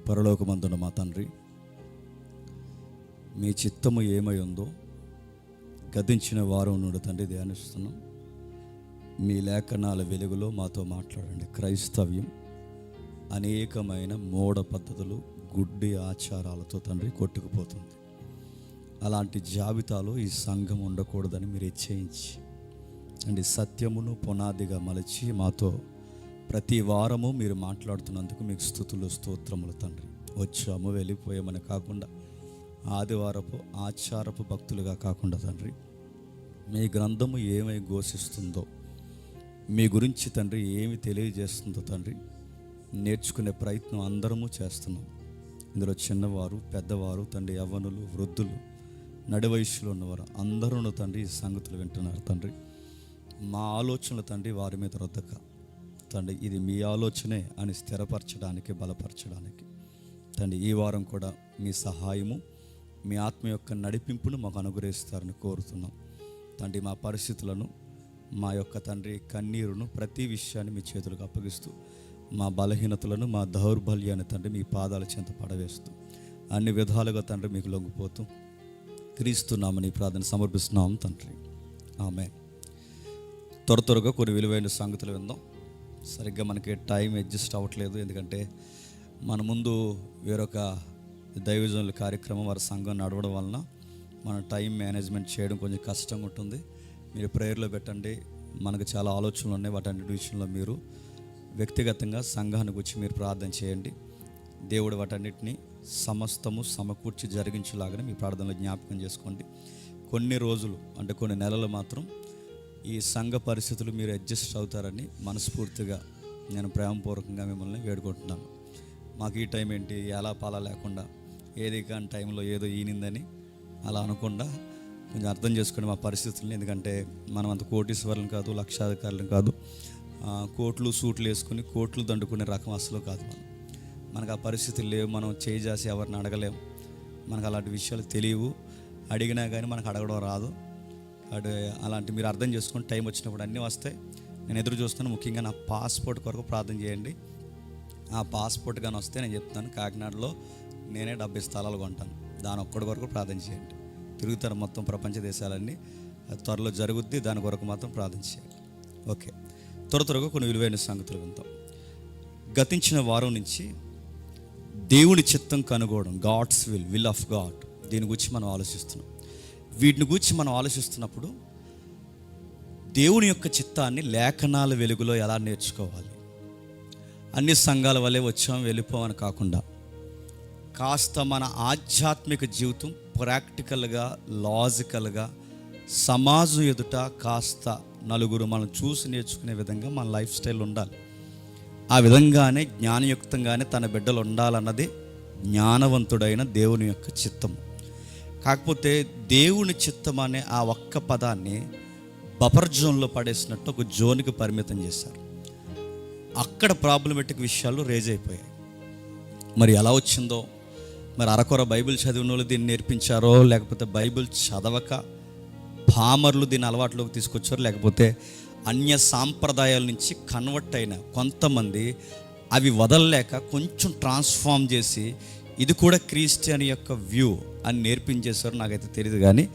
పరలోకమందున మా తండ్రి, మీ చిత్తము ఏమై ఉందో గతించిన వారం నుండి తండ్రి ధ్యానిస్తున్నాం. మీ లేఖనాల వెలుగులో మాతో మాట్లాడండి. క్రైస్తవ్యం అనేకమైన మూఢ పద్ధతులు, గుడ్డి ఆచారాలతో తండ్రి కొట్టుకుపోతుంది. అలాంటి జాబితాలో ఈ సంఘం ఉండకూడదని మీరు హెచ్చరించి అండి, సత్యమును పునాదిగా మలచి మాతో ప్రతి వారము మీరు మాట్లాడుతున్నందుకు మీకు స్తుతులు, స్తోత్రములు తండ్రి. వచ్చాము వెళ్ళిపోయామని కాకుండా, ఆదివారపు ఆచారపు భక్తులుగా కాకుండా తండ్రి, మీ గ్రంథము ఏమై ఘోషిస్తుందో, మీ గురించి తండ్రి ఏమి తెలియజేస్తుందో తండ్రి నేర్చుకునే ప్రయత్నం అందరము చేస్తున్నాం. ఇందులో చిన్నవారు, పెద్దవారు తండ్రి, యవ్వనులు, వృద్ధులు, నడి వయసులో ఉన్నవారు అందరూ తండ్రి ఈ సంగతులు వింటున్నారు తండ్రి. మా ఆలోచనలు తండ్రి వారి మీద రుద్దక తండ్రి, ఇది మీ ఆలోచనే అని స్థిరపరచడానికి, బలపరచడానికి తండ్రి ఈ వారం కూడా మీ సహాయము, మీ ఆత్మ యొక్క నడిపింపును మాకు అనుగ్రహిస్తారని కోరుతున్నాం తండ్రి. మా పరిస్థితులను, మా యొక్క తండ్రి కన్నీరును, ప్రతి విషయాన్ని మీ చేతులకు అప్పగిస్తూ, మా బలహీనతలను, మా దౌర్బల్యాన్ని తండ్రి మీ పాదాల చెంత పడవేస్తూ, అన్ని విధాలుగా తండ్రి మీకు లొంగిపోతూ క్రీస్తున్నామని ప్రార్థన సమర్పిస్తున్నాం తండ్రి. ఆమేన్. త్వరగా కొన్ని విలువైన సంగతులు విందాం. సరిగ్గా మనకి టైం అడ్జస్ట్ అవ్వట్లేదు, ఎందుకంటే మన ముందు వేరొక దైవజనుల కార్యక్రమం, వారి సంఘం నడవడం వలన మన టైం మేనేజ్మెంట్ చేయడం కొంచెం కష్టంగా ఉంటుంది. మీరు ప్రేయర్లో పెట్టండి. మనకు చాలా ఆలోచనలు ఉన్నాయి, వాటన్నిటి విషయంలో మీరు వ్యక్తిగతంగా సంఘానికి వచ్చి మీరు ప్రార్థన చేయండి. దేవుడు వాటన్నిటిని సమస్తము సమకూర్చి జరిగించేలాగానే మీ ప్రార్థనలో జ్ఞాపకం చేసుకోండి. కొన్ని రోజులు అంటే కొన్ని నెలలు మాత్రం ఈ సంఘ పరిస్థితులు మీరు అడ్జస్ట్ అవుతారని మనస్ఫూర్తిగా నేను ప్రేమపూర్వకంగా మిమ్మల్ని వేడుకుంటున్నాను. మాకు ఈ టైం ఏంటి, ఎలా పాలా లేకుండా ఏది కాని టైంలో ఏదో ఈనిందని అలా అనకుండా కొంచెం అర్థం చేసుకుని మా పరిస్థితుల్ని. ఎందుకంటే మనం అంత కోటీశ్వరులను కాదు, లక్షాధికారులను కాదు, కోట్లు సూట్లు వేసుకుని కోట్లు దండుకునే రకం అసలు కాదు. మనకు ఆ పరిస్థితులు లేవు. మనం చేసి ఎవరిని అడగలేము. మనకు అలాంటి విషయాలు తెలియవు. అడిగినా కానీ మనకు అడగడం రాదు. అలాంటి మీరు అర్థం చేసుకుని టైం వచ్చినప్పుడు అన్నీ వస్తాయి. నేను ఎదురు చూస్తాను. ముఖ్యంగా నా పాస్పోర్ట్ కొరకు ప్రార్థన చేయండి. ఆ పాస్పోర్ట్ కానీ వస్తే నేను చెప్తాను, కాకినాడలో నేనే 70 స్థలాలు కొంటాను. దాని ఒక్కడి కొరకు ప్రార్థన చేయండి. తిరుగుతారు మొత్తం ప్రపంచ దేశాలన్నీ. అది త్వరలో జరుగుద్ది. దాని కొరకు మాత్రం ప్రార్థన చేయండి. ఓకే, త్వరగా కొన్ని విలువైన సంగతులు వింటాం. గతించిన వారం నుంచి దేవుని చిత్తం కనుగోవడం, గాడ్స్ విల్ ఆఫ్ గాడ్, దీని గురించి మనం ఆలోచిస్తున్నాం. వీటిని గురించి మనం ఆలోచిస్తున్నప్పుడు దేవుని యొక్క చిత్తాన్ని లేఖనాల వెలుగులో ఎలా నేర్చుకోవాలి, అన్ని సంఘాల వల్లే వచ్చాం వెళ్ళిపోవని కాకుండా కాస్త మన ఆధ్యాత్మిక జీవితం ప్రాక్టికల్గా, లాజికల్గా సమాజం ఎదుట కాస్త నలుగురు మనం చూసి నేర్చుకునే విధంగా మన లైఫ్ స్టైల్ ఉండాలి. ఆ విధంగానే జ్ఞానయుక్తంగానే తన బిడ్డలు ఉండాలన్నది జ్ఞానవంతుడైన దేవుని యొక్క చిత్తం. కాకపోతే దేవుని చిత్తం అనే ఆ ఒక్క పదాన్ని బఫర్ జోన్లో పడేసినట్టు ఒక జోన్కి పరిమితం చేశారు. అక్కడ ప్రాబ్లమెటిక్ విషయాలు రేజ్ అయిపోయాయి. మరి ఎలా వచ్చిందో, మరి అరకొర బైబిల్ చదివిన వాళ్ళు దీన్ని నేర్పించారో, లేకపోతే బైబిల్ చదవక పామర్లు దీన్ని అలవాట్లోకి తీసుకొచ్చారో, లేకపోతే అన్య సాంప్రదాయాల నుంచి కన్వర్ట్ అయిన కొంతమంది అవి వదలలేక కొంచెం ట్రాన్స్ఫార్మ్ చేసి ఇది కూడా క్రిస్టియన్ యొక్క వ్యూ అని నేర్పించేశారు. నాకైతే తెలియదు. కానీ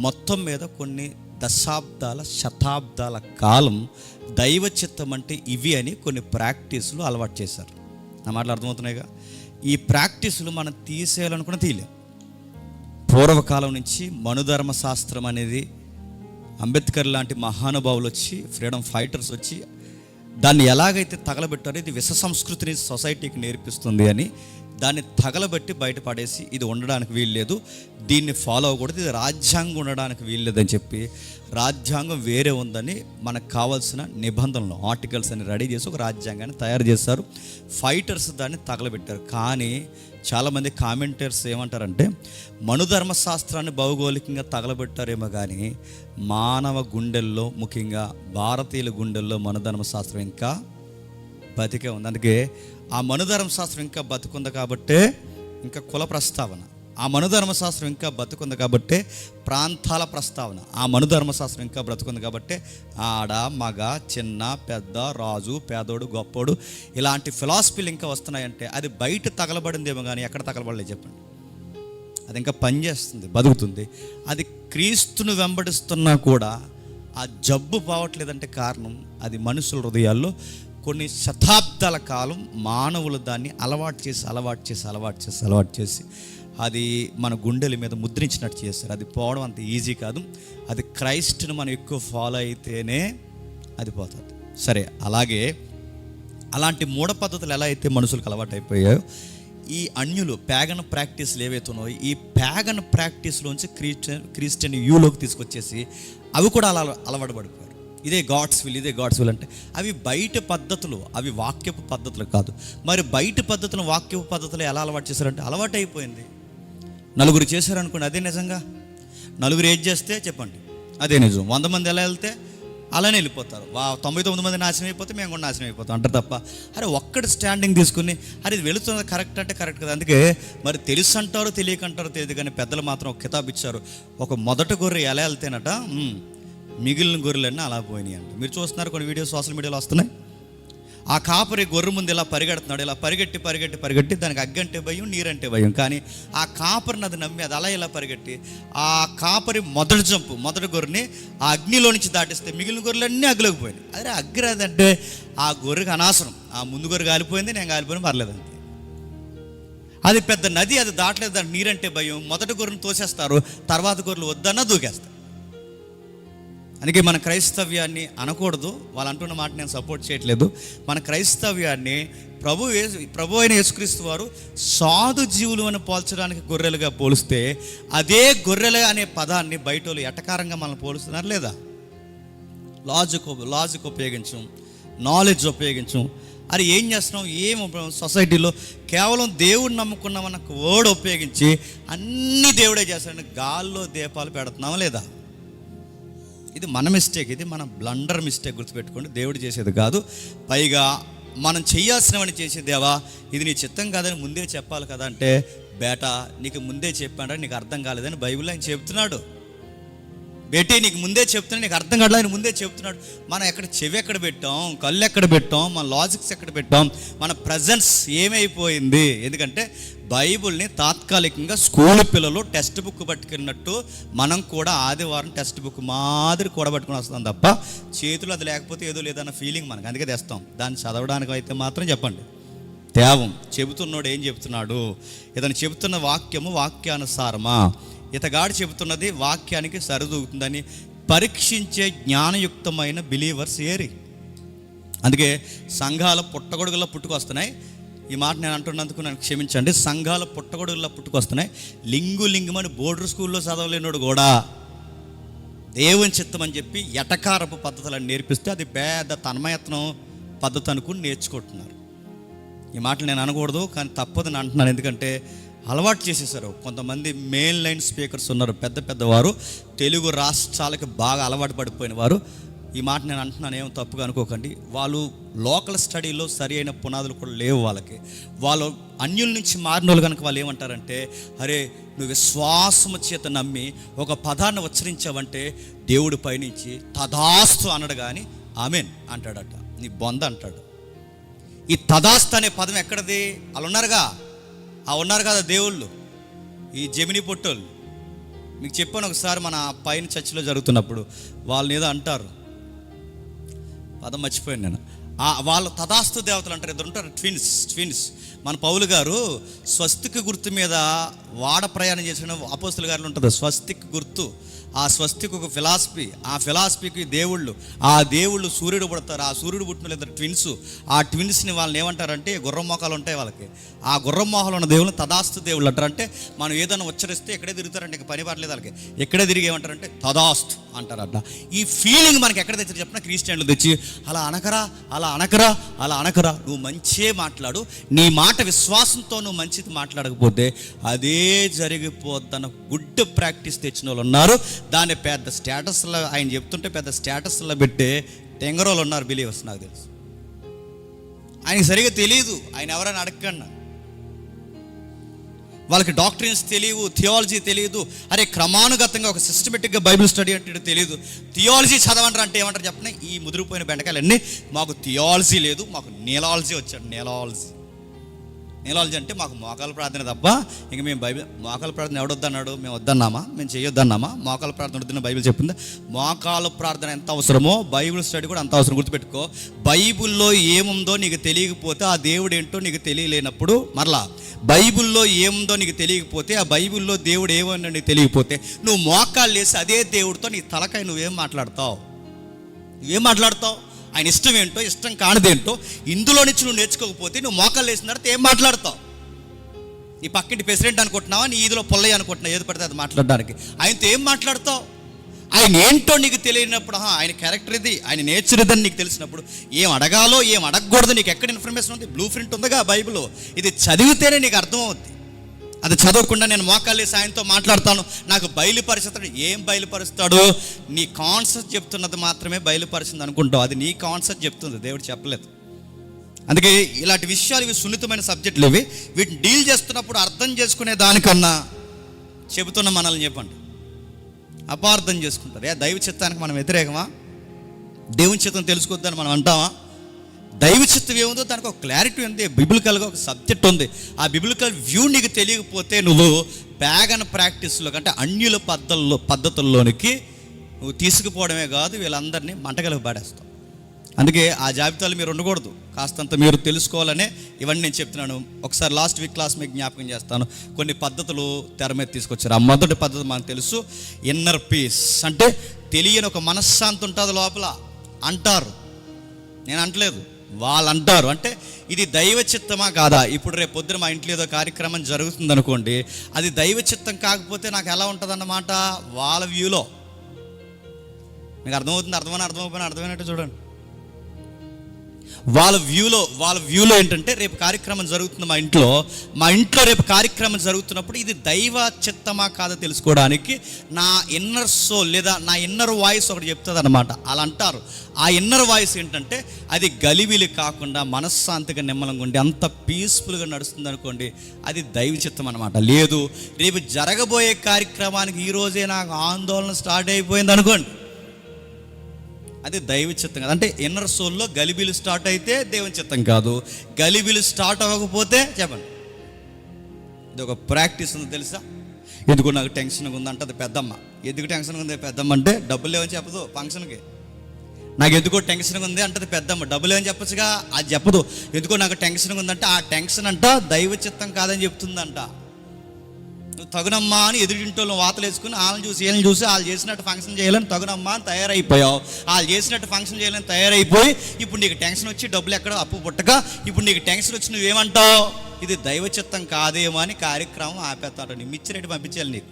మొత్తం మీద కొన్ని దశాబ్దాల, శతాబ్దాల కాలం దైవ చిత్తం అంటే ఇవి అని కొన్ని ప్రాక్టీసులు అలవాటు చేశారు. నా మాటలు అర్థమవుతున్నాయిగా. ఈ ప్రాక్టీసులు మనం తీసేయాలనుకున్న తీయలేం. పూర్వకాలం నుంచి మనుధర్మ శాస్త్రం అనేది అంబేద్కర్ లాంటి మహానుభావులు వచ్చి, ఫ్రీడమ్ ఫైటర్స్ వచ్చి దాన్ని ఎలాగైతే తగలబెట్టారో, ఇది విష సంస్కృతిని సొసైటీకి నేర్పిస్తుంది అని దాన్ని తగలబెట్టి బయటపడేసి ఇది ఉండడానికి వీల్లేదు, దీన్ని ఫాలో అవ్వకూడదు, ఇది రాజ్యాంగం ఉండడానికి వీల్లేదని చెప్పి రాజ్యాంగం వేరే ఉందని మనకు కావాల్సిన నిబంధనలు, ఆర్టికల్స్ అని రెడీ చేసి ఒక రాజ్యాంగాన్ని తయారు చేశారు. ఫైటర్స్ దాన్ని తగలబెట్టారు. కానీ చాలామంది కామెంటర్స్ ఏమంటారంటే, మనుధర్మశాస్త్రాన్ని భౌగోళికంగా తగలబెట్టారేమో కానీ మానవ గుండెల్లో, ముఖ్యంగా భారతీయుల గుండెల్లో మనుధర్మశాస్త్రం ఇంకా బతికే ఉంది. అందుకే ఆ మనుధర్మశాస్త్రం ఇంకా బతుకుంది కాబట్టే ఇంకా కుల ప్రస్తావన, ఆ మనుధర్మశాస్త్రం ఇంకా బతుకుంది కాబట్టే ప్రాంతాల ప్రస్తావన. ఆ మనుధర్మశాస్త్రం ఇంకా బ్రతుకుంది కాబట్టే ఆడ, మగ, చిన్న, పెద్ద, రాజు, పేదోడు, గొప్పోడు ఇలాంటి ఫిలాసఫీలు ఇంకా వస్తున్నాయంటే అది బయట తగలబడిందేమో కానీ ఎక్కడ తగలబడలేదు చెప్పండి. అది ఇంకా పనిచేస్తుంది, బతుకుతుంది. అది క్రీస్తును వెంబడిస్తున్నా కూడా ఆ జబ్బు పోవట్లేదంటే కారణం అది మనుషుల హృదయాల్లో కొన్ని శతాబ్దాల కాలం మానవులు దాన్ని అలవాటు చేసి అది మన గుండెల మీద ముద్రించినట్టు చేస్తారు. అది పోవడం అంత ఈజీ కాదు. అది క్రైస్ట్ను మనం ఎక్కువ ఫాలో అయితేనే అది పోతుంది. సరే, అలాగే అలాంటి మూఢ పద్ధతులు ఎలా అయితే మనుషులకు అలవాటు అయిపోయాయో ఈ అన్యులు ప్యాగన్ ప్రాక్టీస్లు ఏవైతే ఉన్నాయో ఈ ప్యాగన్ ప్రాక్టీస్లోంచి క్రిస్టియన్ యూలోకి తీసుకొచ్చేసి అవి కూడా అలవాటు పడిపోయారు. ఇదే గాడ్స్ విల్ అంటే అవి బయట పద్ధతులు, అవి వాక్యపు పద్ధతులు కాదు. మరి బయట పద్ధతులు వాక్యపు పద్ధతులు ఎలా అలవాటు చేశారంటే అలవాటు అయిపోయింది. నలుగురు చేశారనుకోండి, అదే నిజంగా. నలుగురు ఏది చేస్తే చెప్పండి అదే నిజం. 100 మంది ఎలా వెళ్తే అలానే వెళ్ళిపోతారు. 99 మంది నాశనం అయిపోతే మేము కూడా నాశనం అయిపోతాం అంటారు తప్ప, అరే ఒక్కటి స్టాండింగ్ తీసుకుని అరే ఇది వెళుతుంది కరెక్ట్ అంటే కరెక్ట్ కదా. అందుకే మరి తెలుసు అంటారు తెలియకంటారు తెలియదు కానీ పెద్దలు మాత్రం ఒక కితాబ్ ఇచ్చారు. ఒక మొదటి గొర్రె ఎలా వెళ్తేనట మిగిలిన గొర్రెలన్నీ అలా పోయినాయి అంట. మీరు చూస్తున్నారు కొన్ని వీడియోస్ సోషల్ మీడియాలో వస్తున్నాయి. ఆ కాపరి గొర్రె ముందు ఇలా పరిగెడుతున్నాడు, ఇలా పరిగెట్టి దానికి అగ్గంటే భయం, నీరంటే భయం. కానీ ఆ కాపరిని అది నమ్మి అది అలా ఇలా పరిగెట్టి ఆ కాపరి మొదటి గొర్రెని ఆ అగ్నిలో నుంచి దాటిస్తే మిగిలిన గొర్రెలన్నీ అగ్గిలోకి పోయినాయి. అదే అగ్గి రాదంటే ఆ గొర్రెకి అనవసరం. ఆ ముందు గొర్రె కాలిపోయింది, నేను కాలిపోయినా పర్లేదంతే. అది పెద్ద నది, అది దాటలేదు, దానికి నీరంటే భయం. మొదటి గొర్రెని తోసేస్తారు, తర్వాత గొర్రెలు వద్దన్నా దూకేస్తారు. అందుకే మన క్రైస్తవ్యాన్ని అనకూడదు. వాళ్ళు అంటున్న మాట నేను సపోర్ట్ చేయట్లేదు. మన క్రైస్తవ్యాన్ని ప్రభు అయిన యేసుక్రీస్తు వారు సాధు జీవులు అని పోల్చడానికి గొర్రెలుగా పోలిస్తే అదే గొర్రెలే అనే పదాన్ని బయట వాళ్ళు ఎటకారంగా మనల్ని పోలుస్తున్నారు లేదా? లాజిక్ ఉపయోగించం, నాలెడ్జ్ ఉపయోగించం. అది ఏం చేస్తున్నాం? సొసైటీలో కేవలం దేవుడిని నమ్ముకున్నామన్న వర్డ్ ఉపయోగించి అన్ని దేవుడే చేస్తాడని గాల్లో దీపాలు పెడుతున్నామా లేదా? ఇది మన మిస్టేక్, ఇది మన బ్లండర్ మిస్టేక్. గుర్తుపెట్టుకోండి, దేవుడు చేసేది కాదు. పైగా మనం చేయాల్సినవని చేసే దేవా ఇది నీ చిత్తం కాదని ముందే చెప్పాలి కదా అంటే బేటా నీకు ముందే చెప్పాడా, నీకు అర్థం కాలేదని బైబిల్లో ఆయన చెప్తున్నాడు. బేటీ నీకు ముందే చెప్తున్నా, నీకు అర్థం కాదు ఆయన ముందే చెప్తున్నాడు. మనం చెవి ఎక్కడ పెట్టాం, కళ్ళు ఎక్కడ పెట్టాం, మన లాజిక్స్ ఎక్కడ పెట్టాం, మన ప్రజెన్స్ ఏమైపోయింది? ఎందుకంటే బైబుల్ని తాత్కాలికంగా స్కూల్ పిల్లలు టెక్స్ట్ బుక్ పట్టుకున్నట్టు మనం కూడా ఆదివారం టెక్స్ట్ బుక్ మాదిరి కూడబట్టుకుని వస్తాం తప్ప చేతులు అది లేకపోతే ఏదో లేదన్న ఫీలింగ్ మనకు. అందుకే తెస్తాం. దాన్ని చదవడానికి అయితే మాత్రం చెప్పండి తేవం. చెబుతున్నోడు ఏం చెబుతున్నాడు, ఇతను చెబుతున్న వాక్యము వాక్యానుసారమా, ఇతగాడు చెబుతున్నది వాక్యానికి సరిదూగుతుందని పరీక్షించే జ్ఞానయుక్తమైన బిలీవర్స్ ఏరి. అందుకే సంఘాల పుట్టగొడుగుల్లో పుట్టుకొస్తున్నాయి. ఈ మాట నేను అంటున్నందుకు నన్ను క్షమించండి. సంఘాల పుట్టగొడుగుల్లో పుట్టుకొస్తున్నాయి. లింగుమని బోర్డర్ స్కూల్లో చదవలేనోడు కూడా దేవుని చిత్తం అని చెప్పి ఎటకారపు పద్ధతులను నేర్పిస్తే అది పెద్ద తన్మయత్నం పద్ధతి అనుకుని నేర్చుకుంటున్నారు. ఈ మాటలు నేను అనకూడదు కానీ తప్పదని అంటున్నాను. ఎందుకంటే అలవాటు చేసేసారు. కొంతమంది మెయిన్ లైన్ స్పీకర్స్ ఉన్నారు, పెద్దవారు, తెలుగు రాష్ట్రాలకి బాగా అలవాటు పడిపోయిన వారు. ఈ మాట నేను అంటున్నాను, ఏమో తప్పుగా అనుకోకండి. వాళ్ళు లోకల్ స్టడీలో సరి అయిన పునాదులు కూడా లేవు వాళ్ళకి. వాళ్ళు అన్యుల నుంచి మారిన వాళ్ళు కనుక వాళ్ళు ఏమంటారంటే అరే నువ్వు విశ్వాసము చేత నమ్మి ఒక పదాన్ని ఉచ్చరించావంటే దేవుడి పైనుంచి తదాస్తు అనడు కానీ ఆమెన్ అంటాడట, నీ బొంద అంటాడు. ఈ తదాస్తు అనే పదం ఎక్కడది? వాళ్ళు ఉన్నారు కదా దేవుళ్ళు, ఈ జమిని పొట్టోళ్ళు. మీకు చెప్పాను ఒకసారి మన పైన చర్చిలో జరుగుతున్నప్పుడు వాళ్ళని ఏదో అంటారు, పదం మర్చిపోయాను నేను. వాళ్ళు తదాస్తు దేవతలు అంటారు. ఇద్దరు ఉంటారు, ట్విన్స్. మన పౌలు గారు స్వస్తిక్ గుర్తు మీద వాడ ప్రయాణం చేసిన అపోస్తుల గారిలో ఉంటుంది స్వస్తిక్ గుర్తు. ఆ స్వస్తిక్ ఒక ఫిలాసఫీ, ఆ ఫిలాసఫీకి ఆ దేవుళ్ళు సూర్యుడు పుడతారు. ఆ సూర్యుడు పుట్టిన ఇద్దరు ట్విన్స్. ఆ ట్విన్స్ని వాళ్ళని ఏమంటారంటే గుర్రం మోకాలు ఉంటాయి వాళ్ళకి. ఆ గుర్రం మోకాలు ఉన్న దేవుళ్ళు తదాస్తు దేవుళ్ళు అంటారు. అంటే మనం ఏదైనా ఉచ్చరిస్తే ఎక్కడే తిరుగుతారంటే ఇక పని పడలేదు వాళ్ళకి. ఎక్కడే తిరిగి ఏమంటారంటే తదాస్తు అంటారంట. ఈ ఫీలింగ్ మనకి ఎక్కడ తెచ్చి చెప్పిన క్రిస్టియన్లు తెచ్చి అలా అనకరా, నువ్వు మంచే మాట్లాడు, నీ మాట విశ్వాసంతో నువ్వు మంచిది మాట్లాడకపోతే అదే జరిగిపోద్దన్న గుడ్ ప్రాక్టీస్ తెచ్చిన వాళ్ళు ఉన్నారు. దాన్ని పెద్ద స్టేటస్లో ఆయన చెప్తుంటే పెద్ద స్టేటస్లో పెట్టే టెంగరోలు ఉన్నారు బిలీవర్స్. నాకు తెలుసు ఆయనకి సరిగా తెలియదు, ఆయన ఎవరైనా అడగకన్నా వాళ్ళకి డాక్టరీన్స్ తెలియవు, థియాలజీ తెలియదు. అరే క్రమానుగతంగా ఒక సిస్టమేటిక్గా బైబిల్ స్టడీ అంటే తెలియదు. థియాలజీ చదవంటారు అంటే ఏమంటారు చెప్పిన, ఈ ముదిరిపోయిన బెండకాయలన్నీ మాకు థియాలజీ లేదు, మాకు నీలాలజీ వచ్చాడు. నీలాలజీ అంటే మాకు మోకాల ప్రార్థన తప్ప ఇంక మేము బైబిల్ మోకాల ప్రార్థన ఎవడొద్దన్నాడు, మేము వద్దన్నామా, మేము చేయొద్దన్నామా? మోకాల ప్రార్థన వద్దని బైబిల్ చెప్పిందా? మోకాల ప్రార్థన ఎంత అవసరమో బైబిల్ స్టడీ కూడా అంత అవసరం. గుర్తుపెట్టుకో, బైబిల్లో ఏముందో నీకు తెలియకపోతే, ఆ దేవుడు ఏంటో నీకు తెలియలేనప్పుడు, మరలా బైబిల్లో ఏముందో నీకు తెలియకపోతే, ఆ బైబిల్లో దేవుడు ఏమన్నా నీకు తెలియకపోతే, నువ్వు మోకాళ్ళు వేసి అదే దేవుడితో నీ తలకాయ నువ్వేం మాట్లాడతావు? ఆయన ఇష్టం ఏంటో, ఇష్టం కానిదేంటో ఇందులో నుంచి నువ్వు నేర్చుకోకపోతే, నువ్వు మోకాళ్ళు వేసిన తర్వాత ఏం మాట్లాడతావు? నీ పక్కింటి ప్రెసిడెంట్ అనుకుంటున్నావా, నీ ఈదులో పొల్లయ్య అనుకుంటున్నావు, ఏది పడితే అది మాట్లాడడానికి. ఆయనతో ఏం మాట్లాడతావు? ఆయన ఏంటో నీకు తెలియనప్పుడు, ఆయన క్యారెక్టర్ ఇది, ఆయన నేచర్ ఇదని నీకు తెలిసినప్పుడు, ఏం అడగాలో ఏం అడగకూడదు నీకు ఎక్కడ ఇన్ఫర్మేషన్ ఉంది? బ్లూ ప్రింట్ ఉందిగా బైబిల్. ఇది చదివితేనే నీకు అర్థమవుద్ది. అది చదవకుండా నేను మోకాళ్ళే సాయంతో మాట్లాడతాను, నాకు బయలుపరుస్తాడు. ఏం బయలుపరుస్తాడు? నీ కాన్సెప్ట్ చెప్తున్నది మాత్రమే బయలుపరిచింది అనుకుంటావు. అది నీ కాన్సెప్ట్ చెప్తుంది, దేవుడు చెప్పలేదు. అందుకే ఇలాంటి విషయాలు, ఇవి సున్నితమైన సబ్జెక్టులు. వీటిని డీల్ చేస్తున్నప్పుడు అర్థం చేసుకునే దానికన్నా చెబుతున్న మనల్ని చెప్పండి అపార్థం చేసుకుంటారు. దైవ చిత్తానికి మనం వ్యతిరేకమా? దేవుని చిత్తం తెలుసుకోవద్దని మనం అంటామా? దైవ చిత్తం ఏముందో దానికి ఒక క్లారిటీ ఉంది, బిబిలికల్గా ఒక సబ్జెక్ట్ ఉంది. ఆ బిబిలికల్ వ్యూ నీకు తెలియకపోతే నువ్వు ప్యాగన్ ప్రాక్టీస్లో అంటే అన్యుల పద్ధతుల్లోనికి నువ్వు తీసుకుపోవడమే కాదు, వీళ్ళందరినీ మంటగలకు పాడేస్తావు. అందుకే ఆ జాబితాలు మీరు ఉండకూడదు. కాస్తంత మీరు తెలుసుకోవాలనే ఇవన్నీ నేను చెప్తున్నాను. ఒకసారి లాస్ట్ వీక్ క్లాస్ మీకు జ్ఞాపకం చేస్తాను. కొన్ని పద్ధతులు తెర మీద తీసుకొచ్చారు. ఆ మొదటి పద్ధతి మనకు తెలుసు, ఇన్నర్ పీస్. అంటే తెలియని ఒక మనశ్శాంతి ఉంటుంది లోపల అంటారు. నేను అంటలేదు, వాళ్ళు అంటారు. అంటే ఇది దైవ చిత్తమా కాదా? ఇప్పుడు రేపు పొద్దున మా ఇంట్లో ఏదో కార్యక్రమం జరుగుతుంది అనుకోండి, అది దైవ చిత్తం కాకపోతే నాకు ఎలా ఉంటుంది అన్నమాట వాళ్ళ వ్యూలో. మీకు అర్థమవుతుంది? అర్థమైనట్టు చూడండి. వాళ్ళ వ్యూలో ఏంటంటే, రేపు కార్యక్రమం జరుగుతుంది మా ఇంట్లో రేపు కార్యక్రమం జరుగుతున్నప్పుడు ఇది దైవ చిత్తమా కాదా తెలుసుకోవడానికి నా ఇన్నర్ సోల్ లేదా నా ఇన్నర్ వాయిస్ ఒకటి చెప్తుంది అనమాట. అలా అంటారు. ఆ ఇన్నర్ వాయిస్ ఏంటంటే, అది గలిబిలి కాకుండా మనశ్శాంతిగా నిమ్మలంగా ఉండి అంత పీస్ఫుల్గా నడుస్తుంది అనుకోండి, అది దైవ చిత్తం అనమాట. లేదు, రేపు జరగబోయే కార్యక్రమానికి ఈరోజే నాకు ఆందోళన స్టార్ట్ అయిపోయింది అనుకోండి, అది దైవ చిత్తం కాదు. అంటే ఇన్నర్ సోల్లో గలిబిలు స్టార్ట్ అయితే దేవుని చిత్తం కాదు. గలిబిలు స్టార్ట్ అవ్వకపోతే చెప్పండి, ఇది ఒక ప్రాక్టీస్ ఉంది తెలుసా? ఎందుకు నాకు టెన్షన్గా ఉందంటే అది పెద్దమ్మ. ఎందుకు టెన్షన్గా ఉంది పెద్దమ్మ అంటే, డబ్బులు లేవని చెప్పదు ఫంక్షన్కి. నాకు ఎందుకో టెన్షన్గా ఉంది అంటే పెద్దమ్మ. డబ్బులు లేవని చెప్పచ్చుగా, అది చెప్పదు. ఎందుకో నాకు టెన్షన్గా ఉందంటే ఆ టెన్షన్ అంట దైవ చిత్తం కాదని చెప్తుందంట. నువ్వు తగునమ్మా అని ఎదురింటోళ్ళని వాతలు వేసుకుని వాళ్ళని చూసి వీళ్ళని చూసి వాళ్ళు చేసినట్టు ఫంక్షన్ చేయాలని తగునమ్మా అని తయారైపోయావు. వాళ్ళు చేసినట్టు ఫంక్షన్ చేయాలని తయారైపోయి ఇప్పుడు నీకు టెన్షన్ వచ్చి డబ్బులు ఎక్కడ అప్పు పుట్టక ఇప్పుడు నీకు టెన్షన్ వచ్చి నువ్వేమంటావు? ఇది దైవ చిత్తం కాదేమో అని కార్యక్రమం ఆపేస్తాడు. నీ మిచ్చినట్టు పంపించాలి నీకు.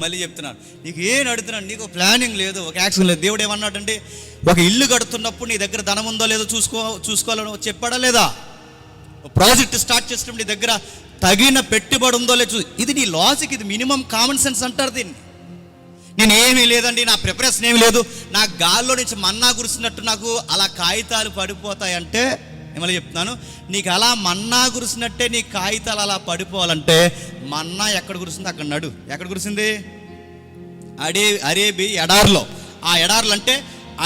మళ్ళీ చెప్తున్నాను, నీకు ఏం అడుగుతున్నాను, నీకు ప్లానింగ్ లేదు, ఒక యాక్షన్ లేదు. దేవుడు ఏమన్నాడంటే, ఒక ఇల్లు కడుతున్నప్పుడు నీ దగ్గర ధనం ఉందో లేదో చూసుకోవాలని చెప్పాడా లేదా? ప్రాజెక్ట్ స్టార్ట్ చేసినప్పుడు నీ దగ్గర తగిన పెట్టుబడి ఉందో లేదో ఇది నీ లాజిక్, ఇది మినిమం కామన్ సెన్స్ అంటారు దీన్ని. నేను ఏమీ లేదండి, నా ప్రిపరేషన్ ఏమీ లేదు, నాకు గాల్లో నుంచి మన్నా కురిసినట్టు నాకు అలా కాగితాలు పడిపోతాయంటే, ఏమని చెప్తున్నాను, నీకు అలా మన్నా కురిసినట్టే నీ కాగితాలు అలా పడిపోవాలంటే మన్నా ఎక్కడ కురిసింది అక్కడ నడు. ఎక్కడ కురిసింది? అరేబి ఎడారిలో. ఆ ఎడారులు అంటే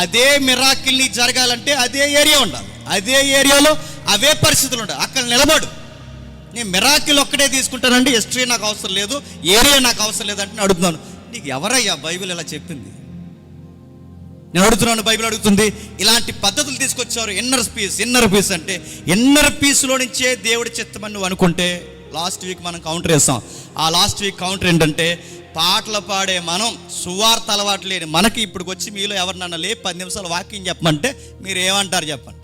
అదే మిరాకిల్ నీకు జరగాలంటే అదే ఏరియా ఉండాలి, అదే ఏరియాలో అవే పరిస్థితులు ఉండాలి. అక్కడ నిలబడు. నేను మిరాకిల్ ఒక్కటే తీసుకుంటానండి, హిస్టరీ నాకు అవసరం లేదు, ఏరియా నాకు అవసరం లేదంటే నేను అడుగుతున్నాను, నీకు ఎవరయ్యా బైబిల్ ఇలా చెప్పింది? నేను అడుగుతున్నాను, బైబిల్ అడుగుతుంది. ఇలాంటి పద్ధతులు తీసుకొచ్చారు. ఇన్నర్ పీస్ అంటే ఇన్నర్ పీస్లో నుంచే దేవుడి చిత్తమని నువ్వు అనుకుంటే, లాస్ట్ వీక్ మనం కౌంటర్ వేస్తాం. ఆ లాస్ట్ వీక్ కౌంటర్ ఏంటంటే, పాటలు పాడే మనం, సువార్త అలవాటు లేని మనకి ఇప్పుడు వచ్చి మీలో ఎవరినన్నా 10 నిమిషాలు వాక్యం చెప్పమంటే మీరు ఏమంటారు చెప్పండి?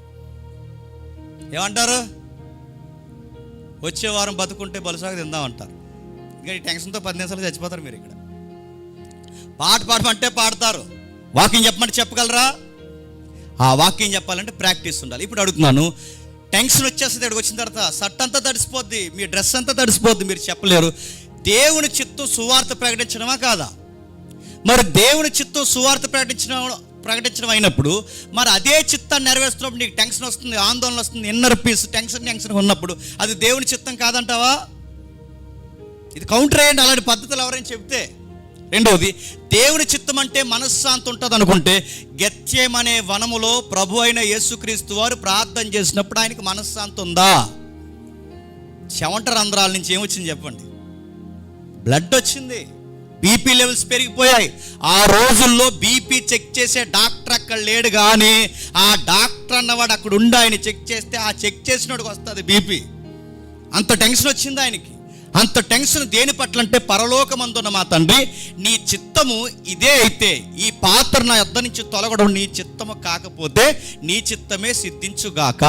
ఏమంటారు? వచ్చే వారం బతుకుంటే బలుసాగా తిందామంటారు. ఇంకా ఈ టెన్షన్తో 10 నిమిషాలు చచ్చిపోతారు మీరు. ఇక్కడ పాట పాడమంటే పాడతారు, వాక్యం చెప్పమంటే చెప్పగలరా? ఆ వాక్యం చెప్పాలంటే ప్రాక్టీస్ ఉండాలి. ఇప్పుడు అడుగుతున్నాను, టెన్షన్ వచ్చేస్తుంది, ఇక్కడికి వచ్చిన తర్వాత షర్ట్ అంతా తడిసిపోద్ది, మీ డ్రెస్ అంతా తడిసిపోద్ది, మీరు చెప్పలేరు. దేవుని చిత్తం సువార్త ప్రకటించడమా కాదా? మరి దేవుని చిత్తం సువార్త ప్రకటించడం అయినప్పుడు మరి అదే చిత్తాన్ని నెరవేరుస్తున్నప్పుడు నీకు టెన్షన్ వస్తుంది, ఆందోళన వస్తుంది, ఇన్నర్ పీస్ టెన్షన్ ఉన్నప్పుడు అది దేవుని చిత్తం కాదంటావా? ఇది కౌంటర్ అయ్యండి అలాంటి పద్ధతులు ఎవరైనా చెప్తే. రెండవది, దేవుని చిత్తం అంటే మనశ్శాంతి ఉంటుంది అనుకుంటే, గెత్సేమనే వనములో ప్రభు అయిన యేసుక్రీస్తు వారు ప్రార్థన చేసినప్పుడు ఆయనకి మనశ్శాంతి ఉందా? చెమట రంధ్రాల నుంచి ఏమొచ్చింది చెప్పండి? బ్లడ్ వచ్చింది, బీపీ లెవెల్స్ పెరిగిపోయాయి. ఆ రోజుల్లో బీపీ చెక్ చేసే డాక్టర్ అక్కడ లేడు, కానీ ఆ డాక్టర్ అన్నవాడు అక్కడ ఉండి ఆయన చెక్ చేస్తే ఆ చెక్ చేసినోడికి వస్తుంది బీపీ. అంత టెన్షన్ వచ్చింది ఆయనకి. అంత టెన్షన్ దేని పట్ల అంటే, పరలోకమందున్న మా తండ్రి, నీ చిత్తము ఇదే అయితే ఈ పాత్ర నా యొద్ద నుంచి తొలగడం నీ చిత్తము కాకపోతే నీ చిత్తమే సిద్ధించుగాక.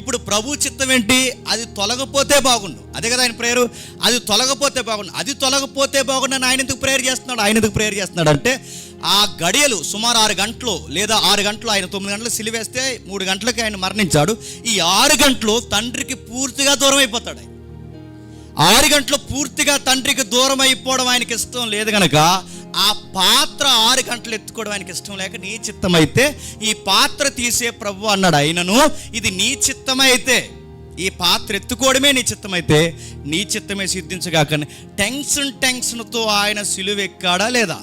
ఇప్పుడు ప్రభు చిత్తం ఏంటి? అది తొలగపోతే బాగుండు. అదే కదా ఆయన ప్రేయరు, అది తొలగపోతే బాగుండు. అది తొలగపోతే బాగుండు అని ఆయన ఎందుకు ప్రేయర్ చేస్తున్నాడు? ఆయన ఎందుకు ప్రేయర్ చేస్తున్నాడు అంటే, ఆ గడియలు సుమారు 6 గంటలు లేదా 6 గంటలు, ఆయన 9 గంటలు సిలివేస్తే 3 గంటలకి ఆయన మరణించాడు. ఈ 6 గంటలు తండ్రికి పూర్తిగా దూరం అయిపోతాడు. 6 గంటలు పూర్తిగా తండ్రికి దూరం అయిపోవడం ఆయనకి ఇష్టం లేదు కనుక, ఆ పాత్ర 6 గంటలు ఎత్తుకోవడం ఆయనకి ఇష్టం లేక, నీ చిత్తం అయితే ఈ పాత్ర తీసే ప్రభు అన్నాడు. అయినను ఇది నీ చిత్తమైతే, ఈ పాత్ర ఎత్తుకోవడమే నీ చిత్తమైతే నీ చిత్తమే సిద్ధించగాకని టెన్షన్తో ఆయన సిలువెక్కాడా లేదా?